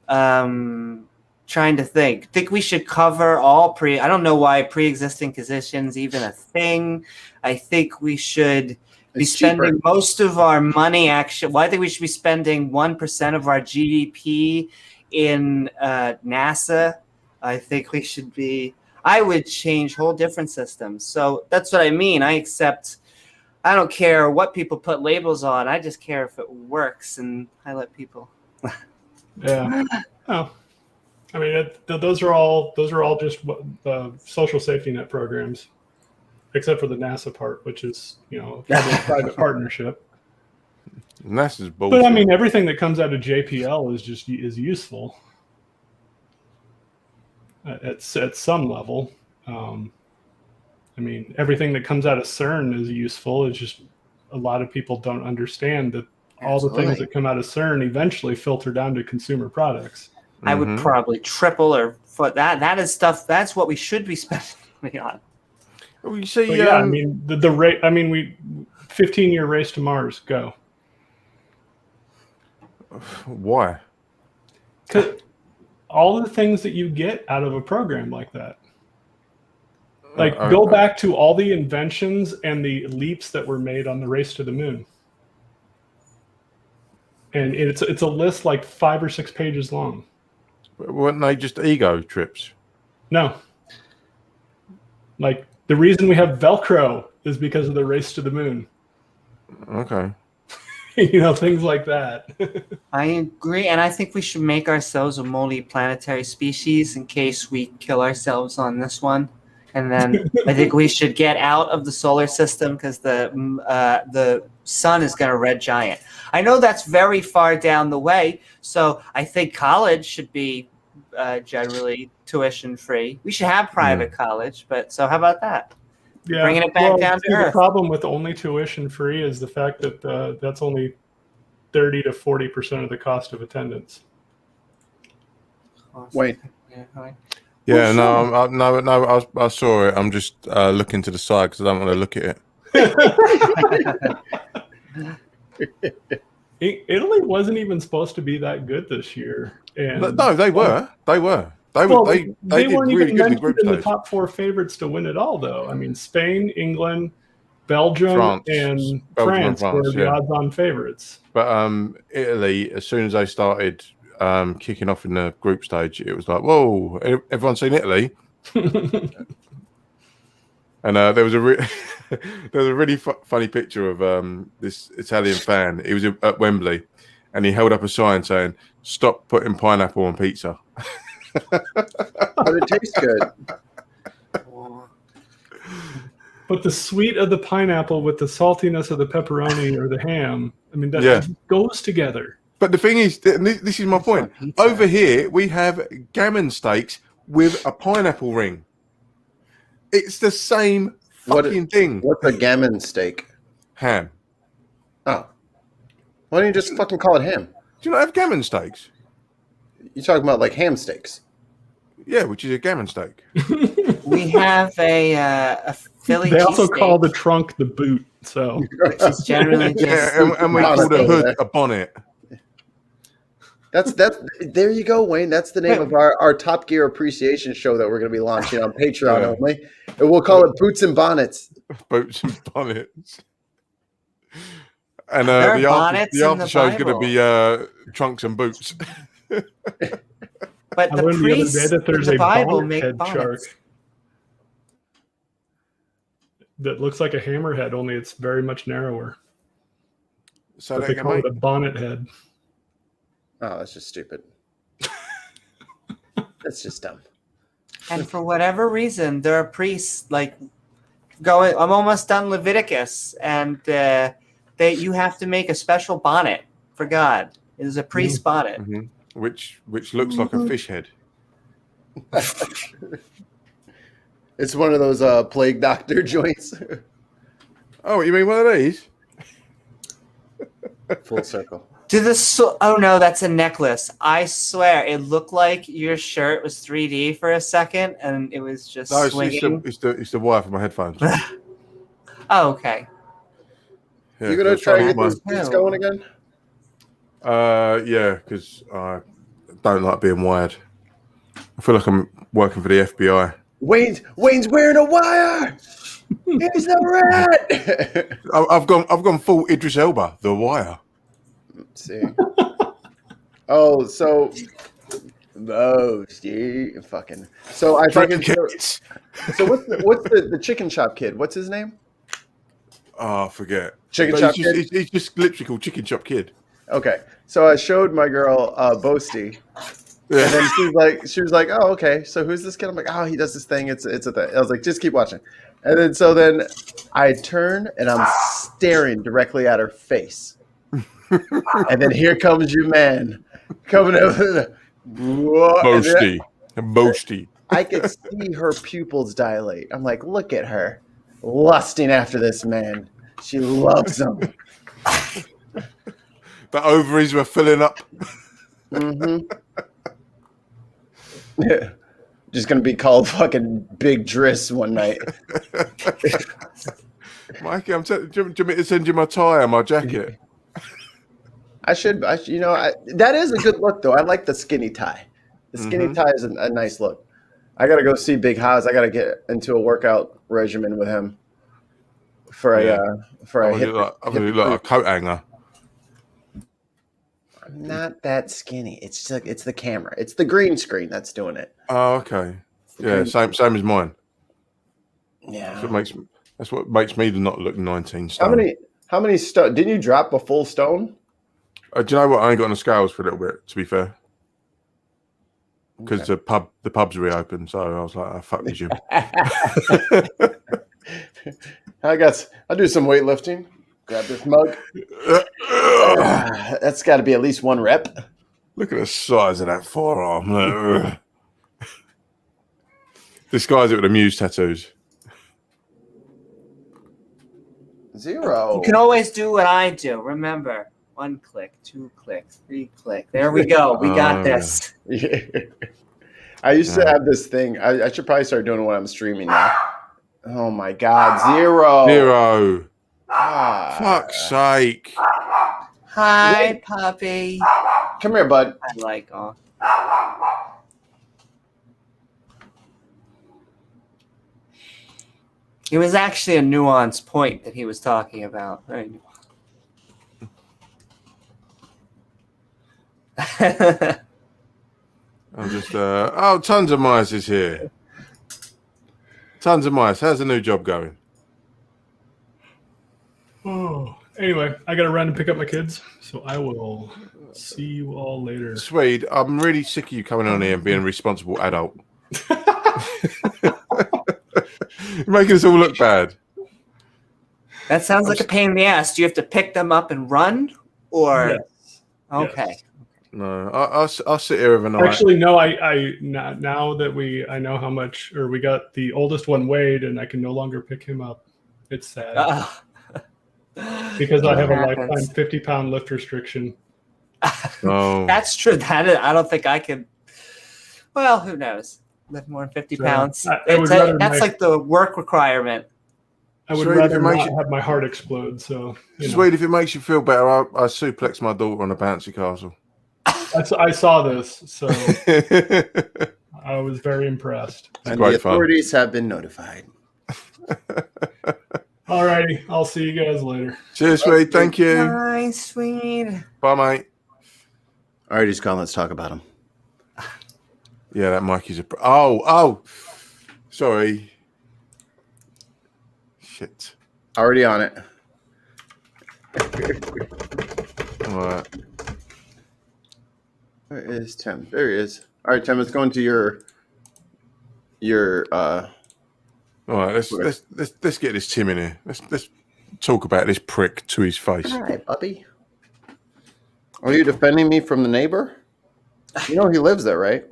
Speaker 4: trying to think. I think we should cover all I don't know why pre-existing conditions even a thing. I think we should be spending most of our money. Actually, well, I think we should be spending 1% of our GDP in NASA. I think we should be. I would change whole different systems. So that's what I mean. I don't care what people put labels on. I just care if it works, and I let people.
Speaker 2: Yeah. Oh. I mean, those are all just social safety net programs, except for the NASA part, which is private partnership.
Speaker 3: NASA's bullshit.
Speaker 2: But I mean, everything that comes out of JPL is useful at some level. I mean, everything that comes out of CERN is useful. It's just a lot of people don't understand that all the things that come out of CERN eventually filter down to consumer products.
Speaker 4: I would probably triple or foot that. That is stuff. That's what we should be spending money on.
Speaker 3: Well, you see,
Speaker 2: yeah, I mean the rate. I mean, 15-year race to Mars. Go.
Speaker 3: Why?
Speaker 2: Because all the things that you get out of a program like that. Like, go back to all the inventions and the leaps that were made on the race to the moon. And it's a list like 5 or 6 pages long.
Speaker 3: Weren't they just ego trips?
Speaker 2: No. Like, the reason we have Velcro is because of the race to the moon.
Speaker 3: Okay.
Speaker 2: Things like that.
Speaker 4: I agree, and I think we should make ourselves a multi-planetary species in case we kill ourselves on this one. And then I think we should get out of the solar system because the sun is going to red giant. I know that's very far down the way, so I think college should be generally tuition free. We should have private college, but so how about that?
Speaker 2: Yeah,
Speaker 4: bringing it back down to earth.
Speaker 2: The problem with only tuition free is the fact that that's only 30 to 40% of the cost of attendance.
Speaker 1: Wait.
Speaker 3: Yeah, no, I saw it. I'm just looking to the side because I don't want to look at
Speaker 2: it. Italy wasn't even supposed to be that good this year. And
Speaker 3: no, they were. They did
Speaker 2: weren't
Speaker 3: really
Speaker 2: even
Speaker 3: good in the group
Speaker 2: in the
Speaker 3: stage.
Speaker 2: top 4 favorites to win it all, though. I mean, Spain, England, Belgium, and France were the odds-on favorites.
Speaker 3: But Italy, as soon as they started kicking off in the group stage, it was like, whoa, everyone's seen Italy. And there was a really funny picture of this Italian fan. He was at Wembley, and he held up a sign saying, "Stop putting pineapple on pizza."
Speaker 1: But it tastes good.
Speaker 2: But the sweet of the pineapple with the saltiness of the pepperoni or the ham, I mean, that goes together.
Speaker 3: But the thing is, this is my point. Over here, we have gammon steaks with a pineapple ring. It's the same fucking thing.
Speaker 1: What's a gammon steak?
Speaker 3: Ham.
Speaker 1: Oh. Why don't you just fucking call it ham?
Speaker 3: Do you not have gammon steaks?
Speaker 1: You're talking about like ham steaks.
Speaker 3: Yeah, which is a gammon steak.
Speaker 4: We have a Philly.
Speaker 2: They also
Speaker 4: cheesesteak,
Speaker 2: call the trunk the boot. So
Speaker 4: which is generally just
Speaker 3: and we call the hood a bonnet.
Speaker 1: That's there you go, Wayne. That's the name of our Top Gear appreciation show that we're going to be launching on Patreon only. And we'll call it Boots and Bonnets.
Speaker 3: Boots and bonnets. And
Speaker 4: There are
Speaker 3: the
Speaker 4: bonnets
Speaker 3: after
Speaker 4: in the
Speaker 3: show is going to
Speaker 4: Bible.
Speaker 3: be trunks and boots.
Speaker 4: But
Speaker 2: I
Speaker 4: the
Speaker 2: learned the other
Speaker 4: priests
Speaker 2: day that there's
Speaker 4: in the
Speaker 2: a
Speaker 4: Bible
Speaker 2: bonnet
Speaker 4: make
Speaker 2: head shark
Speaker 4: bonnets.
Speaker 2: that looks like a hammerhead, only it's very much narrower.
Speaker 3: So
Speaker 2: But they call it a bonnet head.
Speaker 1: Oh, that's just stupid. That's just dumb.
Speaker 4: And for whatever reason, there are priests like going. I'm almost done Leviticus, and you have to make a special bonnet for God. It is a priest bonnet.
Speaker 3: Mm-hmm. Which looks like a fish head.
Speaker 1: It's one of those plague doctor joints.
Speaker 3: Oh, you mean one of these?
Speaker 1: Full circle.
Speaker 4: Oh no, that's a necklace. I swear, it looked like your shirt was 3D for a second, and it was just swinging.
Speaker 3: It's the wire for my headphones.
Speaker 4: Oh, okay.
Speaker 1: You gonna try to get these beats going again?
Speaker 3: Yeah, because I don't like being wired. I feel like I'm working for the FBI.
Speaker 1: Wayne's wearing a wire. He's the rat.
Speaker 3: I've gone full Idris Elba, the wire.
Speaker 1: Let's see. Fucking. So I fucking. So what's the chicken shop kid? What's his name?
Speaker 3: Oh, I forget.
Speaker 1: Chicken shop kid.
Speaker 3: He's just literally called Chicken Shop Kid.
Speaker 1: Okay, so I showed my girl Boasty, and then she was like, "Oh, okay. So who's this kid?" I'm like, "Oh, he does this thing. It's a thing." I was like, "Just keep watching." And then I turn and I'm staring directly at her face, and then here comes your man coming over.
Speaker 3: Boasty.
Speaker 1: I could see her pupils dilate. I'm like, look at her, lusting after this man. She loves him.
Speaker 3: The ovaries were filling up.
Speaker 1: Mm-hmm. Yeah. Just gonna be called fucking Big Driss one night.
Speaker 3: Mikey, do you want me to send you my tie and my jacket?
Speaker 1: I should. That is a good look, though. I like the skinny tie. The skinny tie is a nice look. I gotta go see Big Haas. I gotta get into a workout regimen with him for a hip.
Speaker 3: I'm gonna look like a coat hanger.
Speaker 1: I'm not that skinny. It's the camera. It's the green screen that's doing it.
Speaker 3: Oh, okay. Yeah, same as mine.
Speaker 1: Yeah.
Speaker 3: That's what makes me not look 19 stone.
Speaker 1: How many stone? Didn't you drop a full stone?
Speaker 3: Do you know what? I ain't got on the scales for a little bit, to be fair. Because the pub's reopened, so I was like, "Oh, fuck the gym."
Speaker 1: I'll do some weightlifting. Grab this mug. That's got to be at least one rep.
Speaker 3: Look at the size of that forearm. Disguise it with the Muse tattoos.
Speaker 1: 0.
Speaker 4: You can always do what I do. Remember, 1 click, 2 clicks, 3 click. There we go. We got this.
Speaker 1: Yeah. I used to have this thing. I should probably start doing it when I'm streaming now. Oh my God, 0.
Speaker 3: Fuck's sake.
Speaker 4: Hi, puppy.
Speaker 1: Come here, bud.
Speaker 4: I like all. It was actually a nuanced point that he was talking about. Right?
Speaker 3: I'm just tons of mice is here. Tons of mice. How's the new job going?
Speaker 2: Oh, anyway, I got to run and pick up my kids, so I will see you all later.
Speaker 3: Swede, I'm really sick of you coming on here and being a responsible adult. You're making us all look bad.
Speaker 4: That sounds like a pain in the ass. Do you have to pick them up and run, or
Speaker 2: Yes.
Speaker 4: okay?
Speaker 2: Yes.
Speaker 3: No, I'll sit here overnight.
Speaker 2: Actually, no. I now that I know how much, or we got the oldest one weighed, and I can no longer pick him up. It's sad because I have a lifetime 50-pound lift restriction.
Speaker 3: Oh,
Speaker 4: That's true. I don't think I could. Well, who knows? Lift more than 50 pounds. That's like the work requirement.
Speaker 2: I would rather not have my heart explode. So,
Speaker 3: Swede, if it makes you feel better, I suplex my daughter on a bouncy castle.
Speaker 2: I saw this, so I was very impressed.
Speaker 1: And the authorities have been notified.
Speaker 2: All righty, I'll see you guys later.
Speaker 3: Cheers, Swede. Thank you.
Speaker 4: Bye, Swede.
Speaker 3: Bye, mate.
Speaker 1: All right, he's gone. Let's talk about him.
Speaker 3: Yeah, that mic is a. Oh, sorry. Shit.
Speaker 1: Already on it.
Speaker 3: All right.
Speaker 1: Where is Tim? There he is. All right, Tim. Let's go into your. All
Speaker 3: right. Let's get this Tim in here. Let's talk about this prick to his face.
Speaker 1: Hi, puppy. Are you defending me from the neighbor? You know he lives there, right?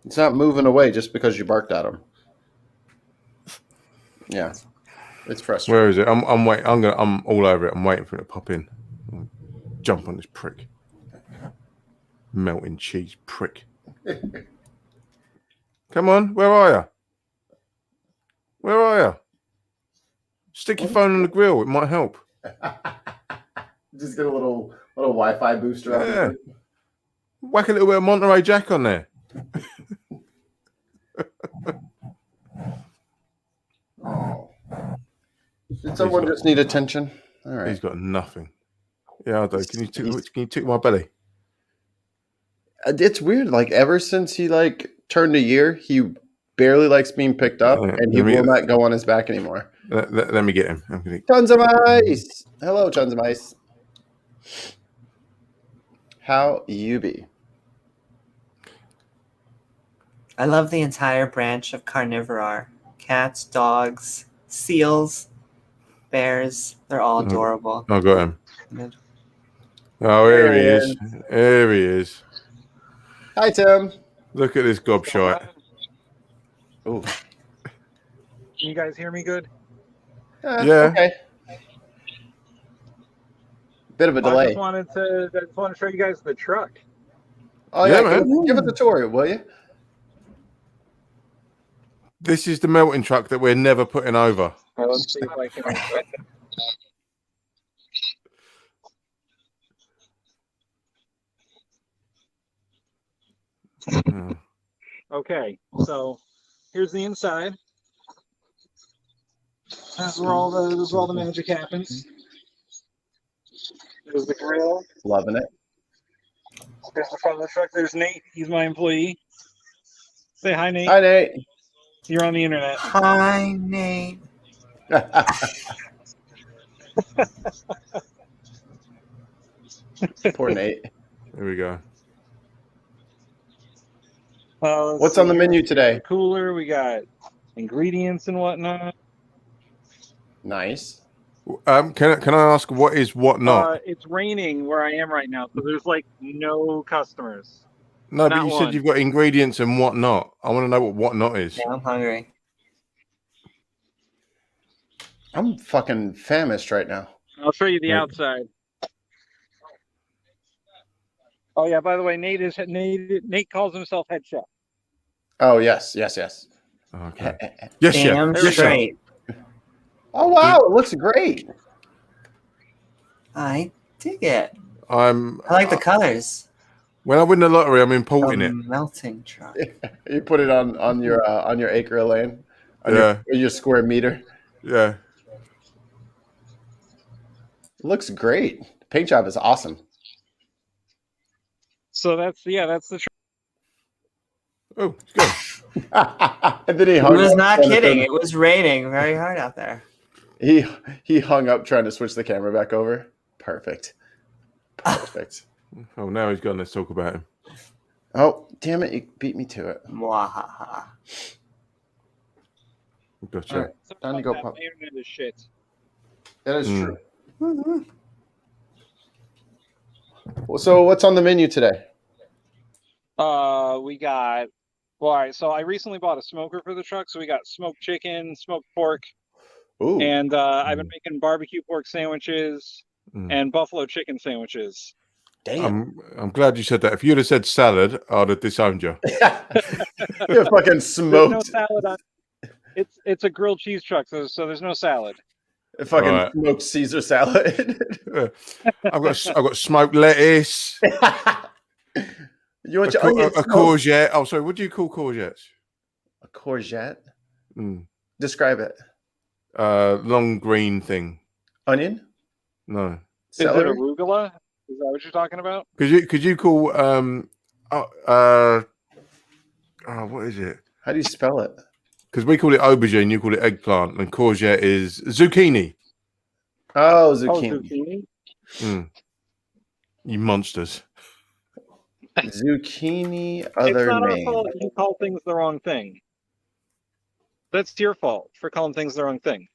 Speaker 1: It's not moving away just because you barked at him. Yeah, it's frustrating.
Speaker 3: Where is it? I'm waiting. I'm all over it. I'm waiting for it to pop in. Jump on this prick. Melting cheese prick. Come on, where are you? Where are you? Stick your phone on the grill. It might help.
Speaker 1: Just get a little Wi-Fi booster.
Speaker 3: Yeah. Whack a little bit of Monterey Jack on there.
Speaker 1: Oh. Did someone just need attention? All right.
Speaker 3: He's got nothing. Yeah, I do. Can you tick my belly?
Speaker 1: It's weird. Like ever since he turned a year, he barely likes being picked up, and he will not go on his back anymore.
Speaker 3: Let me get him.
Speaker 1: Tons of mice. Hello, tons of mice. How you be?
Speaker 4: I love the entire branch of carnivore. Cats, dogs, seals, bears. They're all adorable.
Speaker 3: I got him. Oh, here he is. Here he is.
Speaker 1: Hi, Tim.
Speaker 3: Look at this gobshite.
Speaker 1: Oh.
Speaker 5: Can you guys hear me good?
Speaker 3: Yeah.
Speaker 1: Okay. Bit of a delay.
Speaker 5: I just wanted to show you guys the truck.
Speaker 1: Oh yeah, man. Give us a tour, will you?
Speaker 3: This is the melting truck that we're never putting over.
Speaker 5: Well, let's see if I can. Okay, so here's the inside. This is where all the magic happens. There's the grill.
Speaker 1: Loving it.
Speaker 5: There's the front of the truck. There's Nate. He's my employee. Say hi, Nate.
Speaker 1: Hi, Nate.
Speaker 5: You're on the internet.
Speaker 4: Hi, Nate.
Speaker 1: Poor Nate.
Speaker 3: Here we go.
Speaker 1: What's on the menu today?
Speaker 5: Cooler. We got ingredients and whatnot.
Speaker 1: Nice.
Speaker 3: Can I ask what is what not?
Speaker 5: It's raining where I am right now, so there's no customers.
Speaker 3: No, but you said you've got ingredients and what not. I want to know what not is.
Speaker 4: Yeah, I'm hungry.
Speaker 1: I'm fucking famished right now.
Speaker 5: I'll show you the outside. Oh yeah, by the way, Nate calls himself head chef.
Speaker 1: Oh yes.
Speaker 3: Okay. Yes,
Speaker 4: Damn
Speaker 3: chef.
Speaker 4: straight.
Speaker 1: Oh wow, it looks great.
Speaker 4: I dig it.
Speaker 3: I
Speaker 4: like the colors.
Speaker 3: When I win the lottery, I'm importing it.
Speaker 4: Melting truck.
Speaker 1: You put it on your acre of land, your square meter.
Speaker 3: Yeah.
Speaker 1: It looks great. The paint job is awesome.
Speaker 5: So that's the truck.
Speaker 3: Oh, it's good.
Speaker 1: And then he
Speaker 4: He
Speaker 1: hung
Speaker 4: was
Speaker 1: up
Speaker 4: not
Speaker 1: trying to
Speaker 4: kidding.
Speaker 1: turn-
Speaker 4: It was raining very hard out there.
Speaker 1: He hung up trying to switch the camera back over. Perfect.
Speaker 3: Oh, now he's gone. Let's talk about him.
Speaker 1: Oh, damn it. You beat me to it.
Speaker 4: Mwahaha.
Speaker 3: Gotcha.
Speaker 1: All right. Time to go pop.
Speaker 5: The internet is shit.
Speaker 1: That is
Speaker 3: Mm.
Speaker 1: true. Well, so what's on the menu today?
Speaker 5: We got. Well, all right. So I recently bought a smoker for the truck, so we got smoked chicken, smoked pork,
Speaker 1: Ooh.
Speaker 5: and I've been making barbecue pork sandwiches and buffalo chicken sandwiches.
Speaker 1: Damn.
Speaker 3: I'm glad you said that. If you'd have said salad, I'd have disowned you.
Speaker 1: You're fucking
Speaker 5: There's
Speaker 1: smoked.
Speaker 5: no salad on. It's a grilled cheese truck, so there's no salad.
Speaker 1: Fucking
Speaker 3: Right.
Speaker 1: smoked Caesar salad.
Speaker 3: I've got smoked lettuce,
Speaker 1: You want
Speaker 3: a
Speaker 1: your onion smoked?
Speaker 3: courgette. Oh, sorry. What do you call courgettes?
Speaker 1: A courgette?
Speaker 3: Mm.
Speaker 1: Describe it.
Speaker 3: Long green thing.
Speaker 1: Onion?
Speaker 3: No.
Speaker 5: Is it
Speaker 1: Celery?
Speaker 5: arugula? Is that what you're talking about?
Speaker 3: Could you call what is it?
Speaker 1: How do you spell it?
Speaker 3: Because we call it aubergine, you call it eggplant, and courgette is zucchini.
Speaker 1: Oh,
Speaker 5: Oh,
Speaker 1: zucchini.
Speaker 5: zucchini.
Speaker 3: You monsters.
Speaker 1: Zucchini,
Speaker 5: It's
Speaker 1: other
Speaker 5: not our
Speaker 1: name.
Speaker 5: fault you call things the wrong thing. That's your fault for calling things the wrong thing.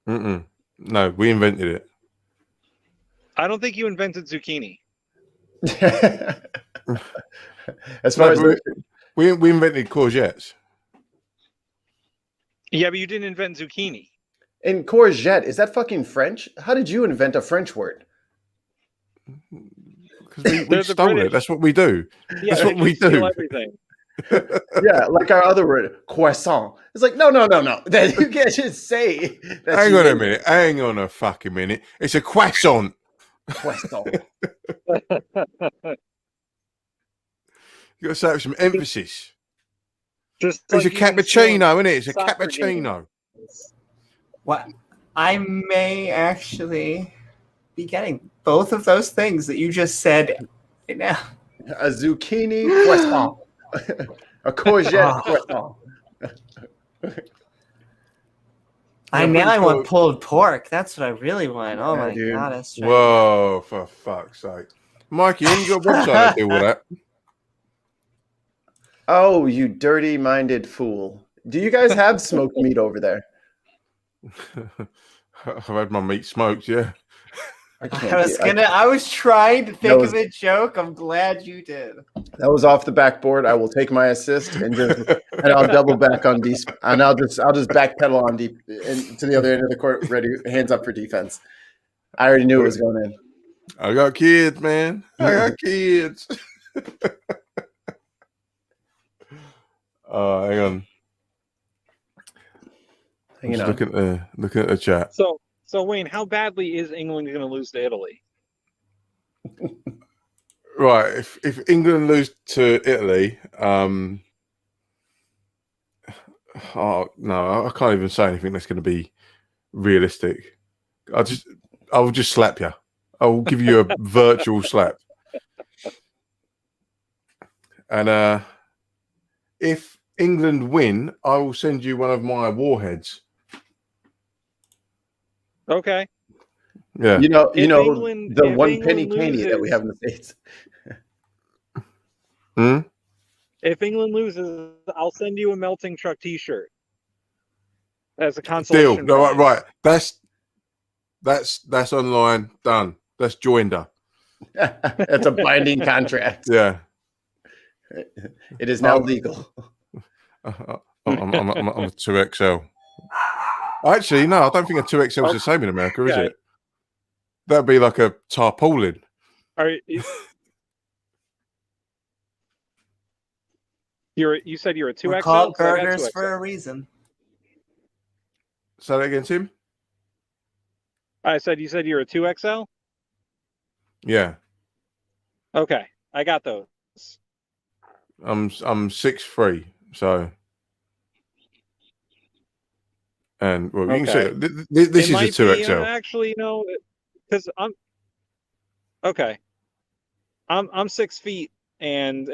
Speaker 3: No, we invented it.
Speaker 5: I don't think you invented zucchini.
Speaker 1: As far as
Speaker 3: We invented courgettes.
Speaker 5: Yeah, but you didn't invent zucchini.
Speaker 1: in courgette, is that fucking French? How did you invent a French word?
Speaker 3: Because we
Speaker 5: They're the
Speaker 3: stole
Speaker 5: British.
Speaker 3: it. That's what we do.
Speaker 5: Yeah,
Speaker 3: That's
Speaker 5: they
Speaker 3: what we
Speaker 5: just steal
Speaker 3: do.
Speaker 5: everything.
Speaker 1: Yeah, like our other word, croissant. It's like, no. That you can't just say that.
Speaker 3: Hang
Speaker 1: you
Speaker 3: on a
Speaker 1: made
Speaker 3: minute. Hang on a fucking minute. It's a croissant.
Speaker 1: croissant.
Speaker 3: You got to say it with some emphasis.
Speaker 5: Just
Speaker 3: It's
Speaker 5: like
Speaker 3: a
Speaker 5: you steal
Speaker 3: cappuccino, isn't it? It's a
Speaker 5: soccer game.
Speaker 3: cappuccino.
Speaker 4: What? I may actually be getting both of those things that you just said right now.
Speaker 1: A zucchini croissant. A courgette croissant.
Speaker 4: I want pulled pork. That's what I really want. Oh
Speaker 1: Yeah,
Speaker 4: my
Speaker 1: dude.
Speaker 4: god, that's right.
Speaker 3: Whoa, for fuck's sake. Mikey, you ain't got a website to do all that.
Speaker 1: Oh, you dirty-minded fool. Do you guys have smoked meat over there?
Speaker 3: I've had my meat smoked, yeah.
Speaker 4: I was trying to think of a joke. I'm glad you did.
Speaker 1: That was off the backboard. I will take my assist and I'll double back on deep, and I'll just backpedal on deep and to the other end of the court, ready, hands up for defense. I already knew it was going in.
Speaker 3: I got kids, man. I got kids. Hang on.
Speaker 1: Hanging
Speaker 3: Just
Speaker 1: on.
Speaker 3: looking at the chat.
Speaker 5: So Wayne, how badly is England going to lose to Italy?
Speaker 3: Right, if England lose to Italy, oh no, I can't even say anything that's going to be realistic. I will just slap you. I will give you a virtual slap. And if England win, I will send you one of my warheads.
Speaker 5: Okay.
Speaker 3: Yeah.
Speaker 1: You know
Speaker 5: England-
Speaker 1: the
Speaker 5: if
Speaker 1: one
Speaker 5: England
Speaker 1: penny candy that we
Speaker 5: loses-
Speaker 1: have in the States.
Speaker 5: If England loses, I'll send you a melting truck T-shirt as a consolation.
Speaker 3: Deal. No,
Speaker 5: prize.
Speaker 3: right. That's online. Done. That's joinder.
Speaker 1: That's a binding contract.
Speaker 3: Yeah.
Speaker 1: It is now legal.
Speaker 3: I'm a 2XL. Actually, no, I don't think a 2XL is the same in America, is
Speaker 5: Okay.
Speaker 3: it? That'd be like a tarpaulin.
Speaker 5: All right. You said you're a 2XL?
Speaker 4: We're called
Speaker 5: So I got
Speaker 4: burgers
Speaker 5: 2XL.
Speaker 4: for a reason.
Speaker 3: Say that again, Tim?
Speaker 5: You said you're a 2XL?
Speaker 3: Yeah.
Speaker 5: Okay. I got those.
Speaker 3: I'm 6'3", so. And well, you can see
Speaker 5: Okay.
Speaker 3: this is a
Speaker 5: might
Speaker 3: 2XL.
Speaker 5: Be, actually, because I'm okay. I'm 6 feet and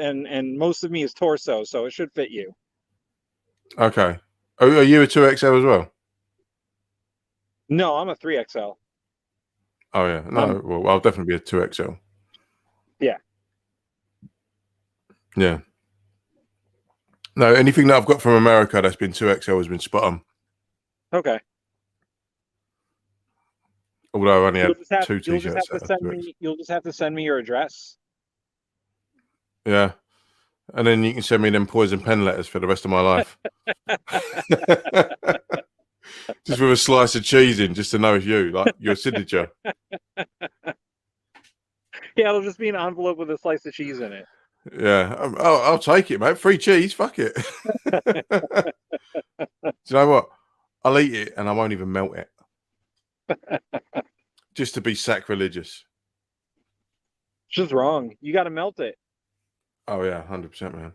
Speaker 5: most of me is torso, so it should fit you.
Speaker 3: Okay. Are you a 2XL as well?
Speaker 5: No, I'm a 3XL.
Speaker 3: Oh yeah. No. Well, I'll definitely be a 2XL.
Speaker 5: Yeah.
Speaker 3: Yeah. No, anything that I've got from America that's been 2XL has been spot on.
Speaker 5: Okay.
Speaker 3: Although I only had two
Speaker 5: You'll just
Speaker 3: t-shirts.
Speaker 5: have to send me. You'll just have to send me your address.
Speaker 3: Yeah. And then you can send me them poison pen letters for the rest of my life. Just with a slice of cheese in, just to know it's you, like your signature.
Speaker 5: Yeah, it'll just be an envelope with a slice of cheese in it.
Speaker 3: Yeah. I'll take it, mate. Free cheese. Fuck it. Do you know what? I'll eat it and I won't even melt it. Just to be sacrilegious.
Speaker 5: It's just wrong. You got to melt it.
Speaker 3: Oh yeah, 100%, man.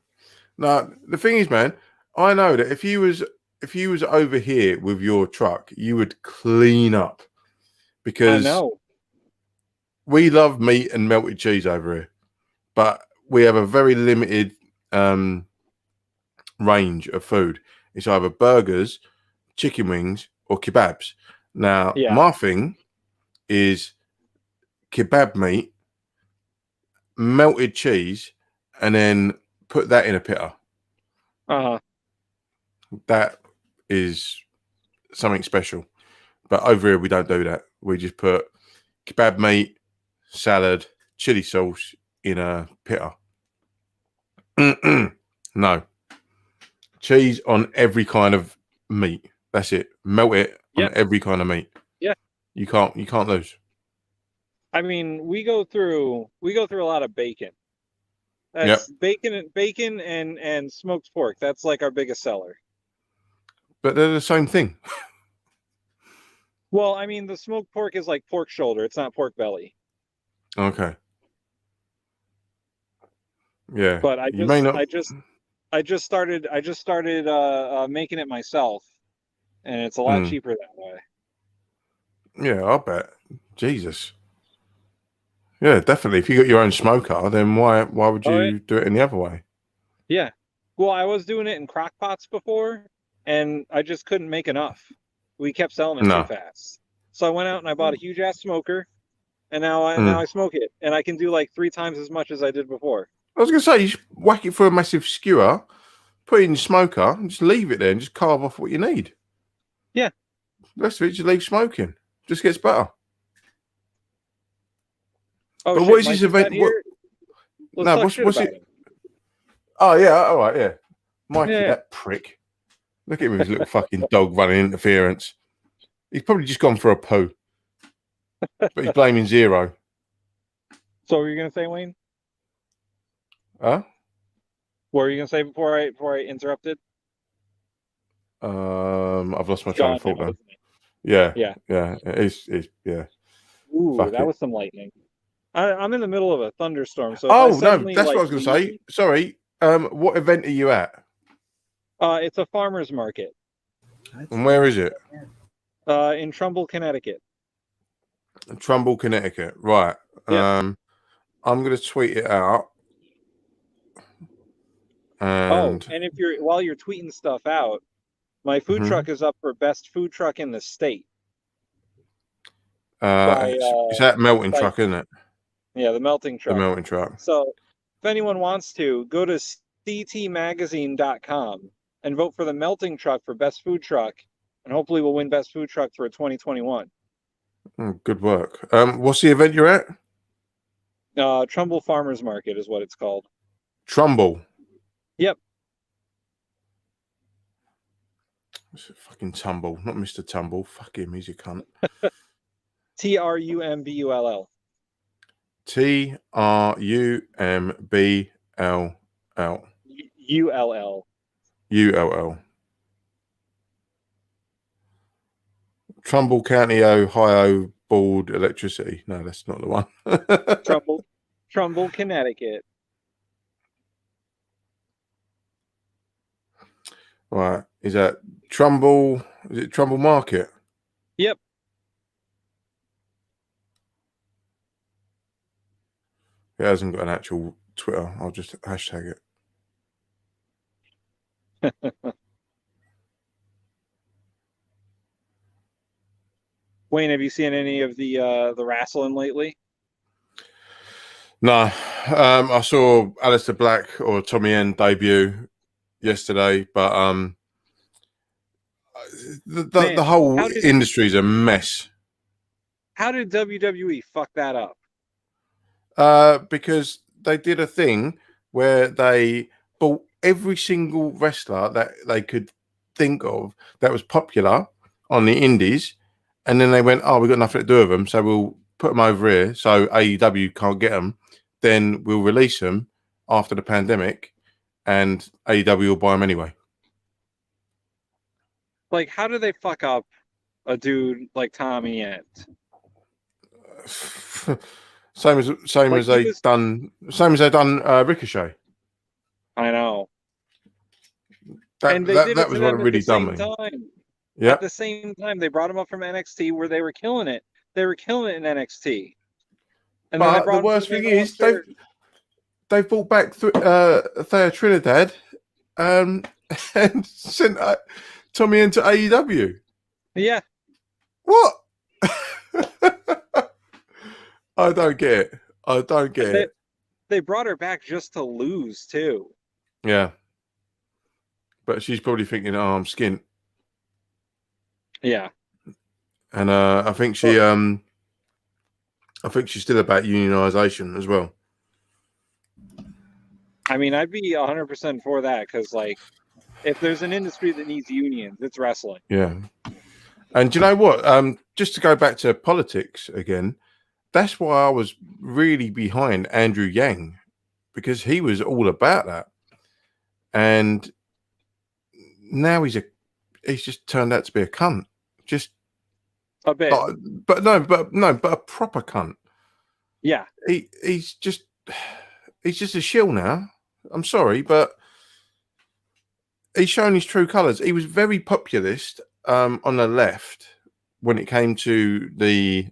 Speaker 3: No, the thing is, man, I know that if you was over here with your truck, you would clean up because
Speaker 5: I know.
Speaker 3: we love meat and melted cheese over here, but we have a very limited range of food. It's either burgers, chicken wings, or kebabs. Now, my thing is kebab meat, melted cheese, and then put that in a pitta. That is something special. But over here, we don't do that. We just put kebab meat, salad, chili sauce in a pitta. No. Cheese on every kind of meat. That's it. Melt it on every kind of meat.
Speaker 5: Yeah.
Speaker 3: You can't lose.
Speaker 5: I mean, we go through a lot of bacon. That's bacon and smoked pork. That's like our biggest seller.
Speaker 3: But they're the same thing.
Speaker 5: Well, I mean, the smoked pork is like pork shoulder. It's not pork belly.
Speaker 3: Okay. Yeah.
Speaker 5: But I just started making it myself, and it's a lot cheaper that way.
Speaker 3: Yeah, I'll bet. Jesus. Yeah, definitely. If you got your own smoker, then why would you do it in the other way?
Speaker 5: Yeah. Well, I was doing it in crock pots before, and I just couldn't make enough. We kept selling it too fast. So I went out and I bought a huge ass smoker, and now I smoke it, and I can do like 3 times as much as I did before.
Speaker 3: I was going to say, you should whack it through a massive skewer, put it in your smoker, and just leave it there and just carve off what you need.
Speaker 5: Yeah.
Speaker 3: The rest of it, just leave smoking. Just gets better.
Speaker 5: Oh,
Speaker 3: but
Speaker 5: shit,
Speaker 3: what is this event? What's it? Oh, yeah. All right, yeah. Mikey, that prick. Look at him with his little fucking dog running interference. He's probably just gone for a poo. But he's blaming Zero.
Speaker 5: So what were you going to say, Wayne?
Speaker 3: Huh?
Speaker 5: What were you going to say before I interrupted?
Speaker 3: I've lost my train of thought then. Yeah. It's yeah.
Speaker 5: Ooh, that was some lightning. I'm in the middle of a thunderstorm. So
Speaker 3: no, that's what I was going to say. Sorry. What event are you at?
Speaker 5: It's a farmer's market.
Speaker 3: And where is it?
Speaker 5: In Trumbull, Connecticut.
Speaker 3: Trumbull, Connecticut. Right.
Speaker 5: Yeah.
Speaker 3: I'm going to tweet it out. And
Speaker 5: and while you're tweeting stuff out, my food truck is up for best food truck in the state.
Speaker 3: It's that melting truck, isn't it?
Speaker 5: Yeah, the melting truck.
Speaker 3: The melting truck.
Speaker 5: So if anyone wants to, go to ctmagazine.com and vote for the melting truck for best food truck, and hopefully we'll win best food truck for 2021.
Speaker 3: Good work. What's the event you're at?
Speaker 5: Trumbull Farmers Market is what it's called.
Speaker 3: Trumbull.
Speaker 5: Yep.
Speaker 3: It's a fucking Tumble, not Mr. Tumble. Fuck him, he's a cunt.
Speaker 5: Trumbull.
Speaker 3: Trumbull. ULL. Trumbull County, Ohio Board Electricity. No, that's not the one.
Speaker 5: Trumbull, Connecticut.
Speaker 3: Right. Is that Trumbull? Is it Trumbull Market?
Speaker 5: Yep.
Speaker 3: It hasn't got an actual Twitter. I'll just hashtag it.
Speaker 5: Wayne, have you seen any of the wrestling lately?
Speaker 3: No, I saw Aleister Black or Tommy End debut yesterday, but the whole industry is a mess.
Speaker 5: How did WWE fuck that up?
Speaker 3: Because they did a thing where they bought every single wrestler that they could think of that was popular on the indies, and then they went, "Oh, we've got nothing to do with them, so we'll put them over here so AEW can't get them. Then we'll release them after the pandemic, and AEW will buy them anyway."
Speaker 5: Like, how do they fuck up a dude like Tommy End?
Speaker 3: Same as they done Ricochet.
Speaker 5: I know.
Speaker 3: That was what really done me.
Speaker 5: Yeah. At the same time, they brought him up from NXT where they were killing it. They were killing it in NXT.
Speaker 3: And but the worst thing is they've brought back Thea Trinidad and sent Tommy into AEW.
Speaker 5: Yeah.
Speaker 3: What? I don't get it.
Speaker 5: They brought her back just to lose too.
Speaker 3: Yeah. But she's probably thinking, "Oh, I'm skint."
Speaker 5: Yeah.
Speaker 3: And I think she's still about unionization as well.
Speaker 5: I mean, I'd be 100% for that because, like, if there's an industry that needs unions, it's wrestling.
Speaker 3: Yeah. And do you know what? Just to go back to politics again, that's why I was really behind Andrew Yang, because he was all about that. And now he's just turned out to be a cunt. Just
Speaker 5: a bit.
Speaker 3: But a proper cunt.
Speaker 5: Yeah.
Speaker 3: He's just a shill now. I'm sorry, but he's shown his true colours. He was very populist on the left when it came to the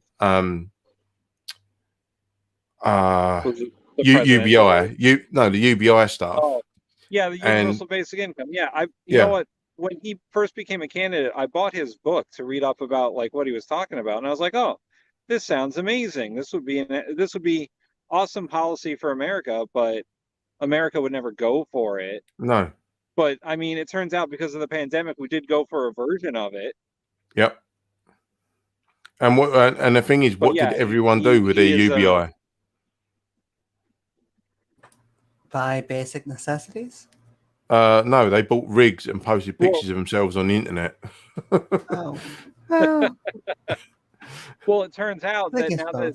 Speaker 3: UBI. The UBI stuff.
Speaker 5: Oh, yeah, the universal basic income. Yeah, you know what? When he first became a candidate, I bought his book to read up about like what he was talking about, and I was like, "Oh, this sounds amazing. This would be awesome policy for America," but America would never go for it.
Speaker 3: No.
Speaker 5: But I mean, it turns out because of the pandemic, we did go for a version of it.
Speaker 3: Yep. And the thing is, what did everyone do with their UBI?
Speaker 4: Buy basic necessities?
Speaker 3: No, they bought rigs and posted pictures of themselves on the internet.
Speaker 4: Oh. Well,
Speaker 5: well, it turns out that now that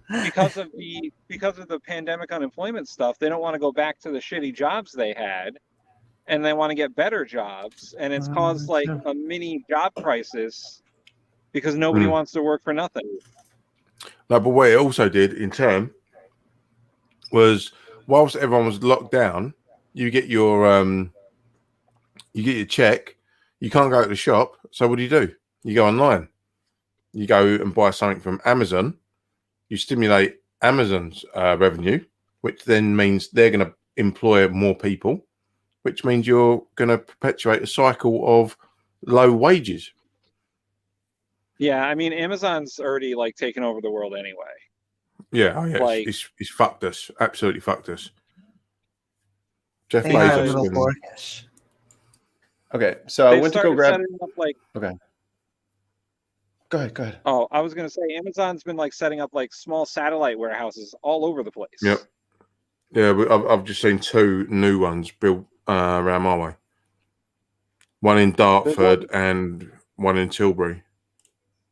Speaker 5: because of the pandemic unemployment stuff, they don't want to go back to the shitty jobs they had, and they want to get better jobs, and it's caused like a mini job crisis because nobody wants to work for nothing.
Speaker 3: No, but what it also did in turn was, whilst everyone was locked down, you get your check. You can't go to the shop, so what do? You go online. You go and buy something from Amazon. You stimulate Amazon's revenue, which then means they're going to employ more people, which means you're going to perpetuate a cycle of low wages.
Speaker 5: Yeah, I mean, Amazon's already like taken over the world anyway.
Speaker 3: Yeah, it's fucked us. Absolutely fucked us. Jeff Bezos.
Speaker 1: Okay, so I went to go grab. Okay. Go ahead.
Speaker 5: Oh, I was going to say Amazon's been like setting up like small satellite warehouses all over the place.
Speaker 3: Yep. Yeah, I've just seen 2 new ones built around my way. One in Dartford and one in Tilbury.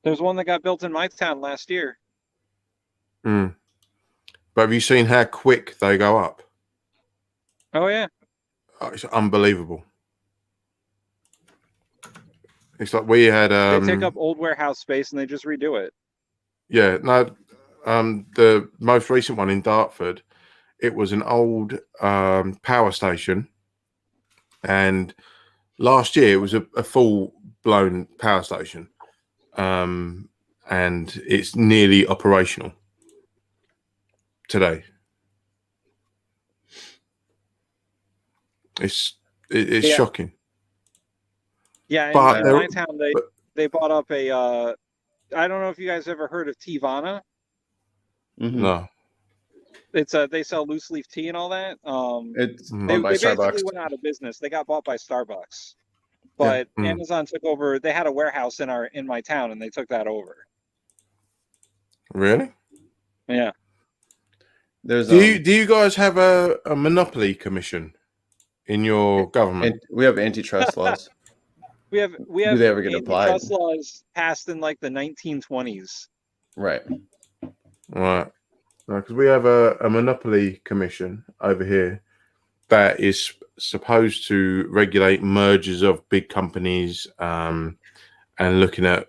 Speaker 5: There's one that got built in my town last year.
Speaker 3: But have you seen how quick they go up?
Speaker 5: Oh, yeah.
Speaker 3: It's unbelievable. It's like we had...
Speaker 5: they take up old warehouse space and they just redo it.
Speaker 3: Yeah, no. The most recent one in Dartford, it was an old power station. And last year, it was a full-blown power station. And it's nearly operational today. It's shocking.
Speaker 5: Yeah, in my town, they bought up a I don't know if you guys ever heard of Tivana.
Speaker 1: Mm-hmm.
Speaker 3: No.
Speaker 5: It's they sell loose leaf tea and all that.
Speaker 1: It's
Speaker 5: They
Speaker 1: owned by
Speaker 5: basically
Speaker 1: Starbucks.
Speaker 5: went out of business. They got bought by Starbucks, but Amazon took over. They had a warehouse in my town, and they took that over.
Speaker 3: Really?
Speaker 5: Yeah.
Speaker 1: There's
Speaker 3: Do you guys have a monopoly commission in your government?
Speaker 1: we have antitrust laws.
Speaker 5: We have
Speaker 1: Do they ever get applied?
Speaker 5: antitrust laws passed in like the 1920s.
Speaker 1: Right.
Speaker 3: Right. Because we have a monopoly commission over here that is supposed to regulate mergers of big companies and looking at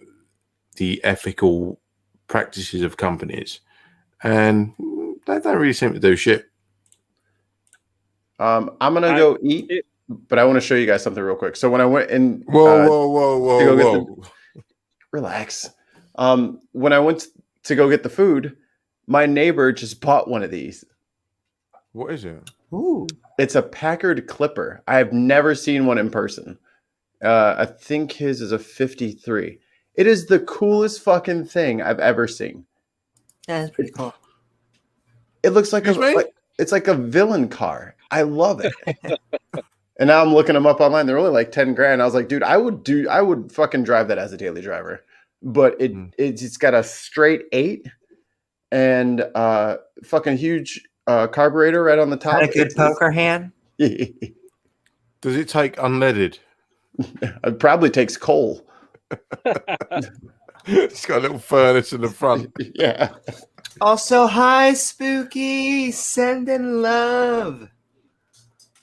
Speaker 3: the ethical practices of companies. And they don't really seem to do shit.
Speaker 1: I'm going to go eat, but I want to show you guys something real quick. So when I went in...
Speaker 3: Whoa.
Speaker 1: Relax. When I went to go get the food, my neighbor just bought one of these.
Speaker 3: What is it?
Speaker 4: Ooh.
Speaker 1: It's a Packard Clipper. I have never seen one in person. I think his is a 53. It is the coolest fucking thing I've ever seen.
Speaker 4: That's pretty cool.
Speaker 1: It looks like it's like a villain car. I love it. And now I'm looking them up online. They're only like 10 grand. I was like, dude, I would fucking drive that as a daily driver. But it's got a straight 8 and fucking huge carburetor right on the top.
Speaker 4: Got a good poker hand.
Speaker 3: Does it take unleaded?
Speaker 1: It probably takes coal.
Speaker 3: It's got a little furnace in the front.
Speaker 1: Yeah.
Speaker 4: Also, hi, Spooky. Sending love.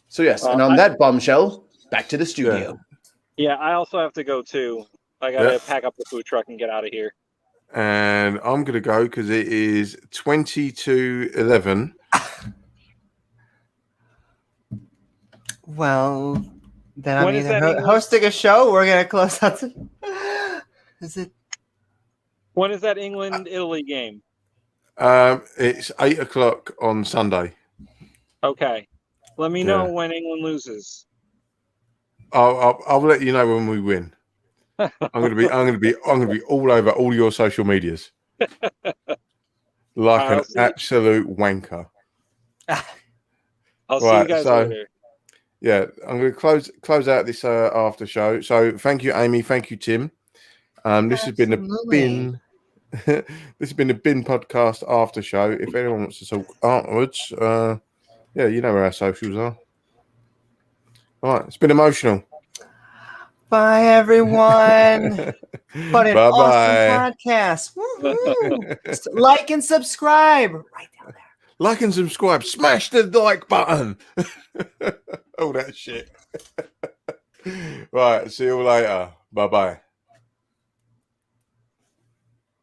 Speaker 1: So yes, and on that bombshell, back to the studio.
Speaker 5: Yeah, I also have to go too. I gotta pack up the food truck and get out of here.
Speaker 3: And I'm gonna go because it is 20 to 11.
Speaker 4: Well, then I'm either hosting a show. Or we're gonna close out. Is it?
Speaker 5: When is that England-Italy game?
Speaker 3: It's 8 o'clock on Sunday.
Speaker 5: Okay, let me know when England loses.
Speaker 3: I'll let you know when we win. I'm gonna be all over all your social medias, like an absolute wanker.
Speaker 5: I'll see you guys later.
Speaker 3: Yeah, I'm going to close out this after show. So thank you, Amy. Thank you, Tim. This has been the Bin. This has been the Bin Podcast after show. If anyone wants to talk afterwards, you know where our socials are. All right, it's been emotional.
Speaker 4: Bye, everyone. What an awesome podcast. Like and subscribe right down there.
Speaker 3: Like and subscribe. Smash the like button. All that shit. Right, see you later. Bye-bye.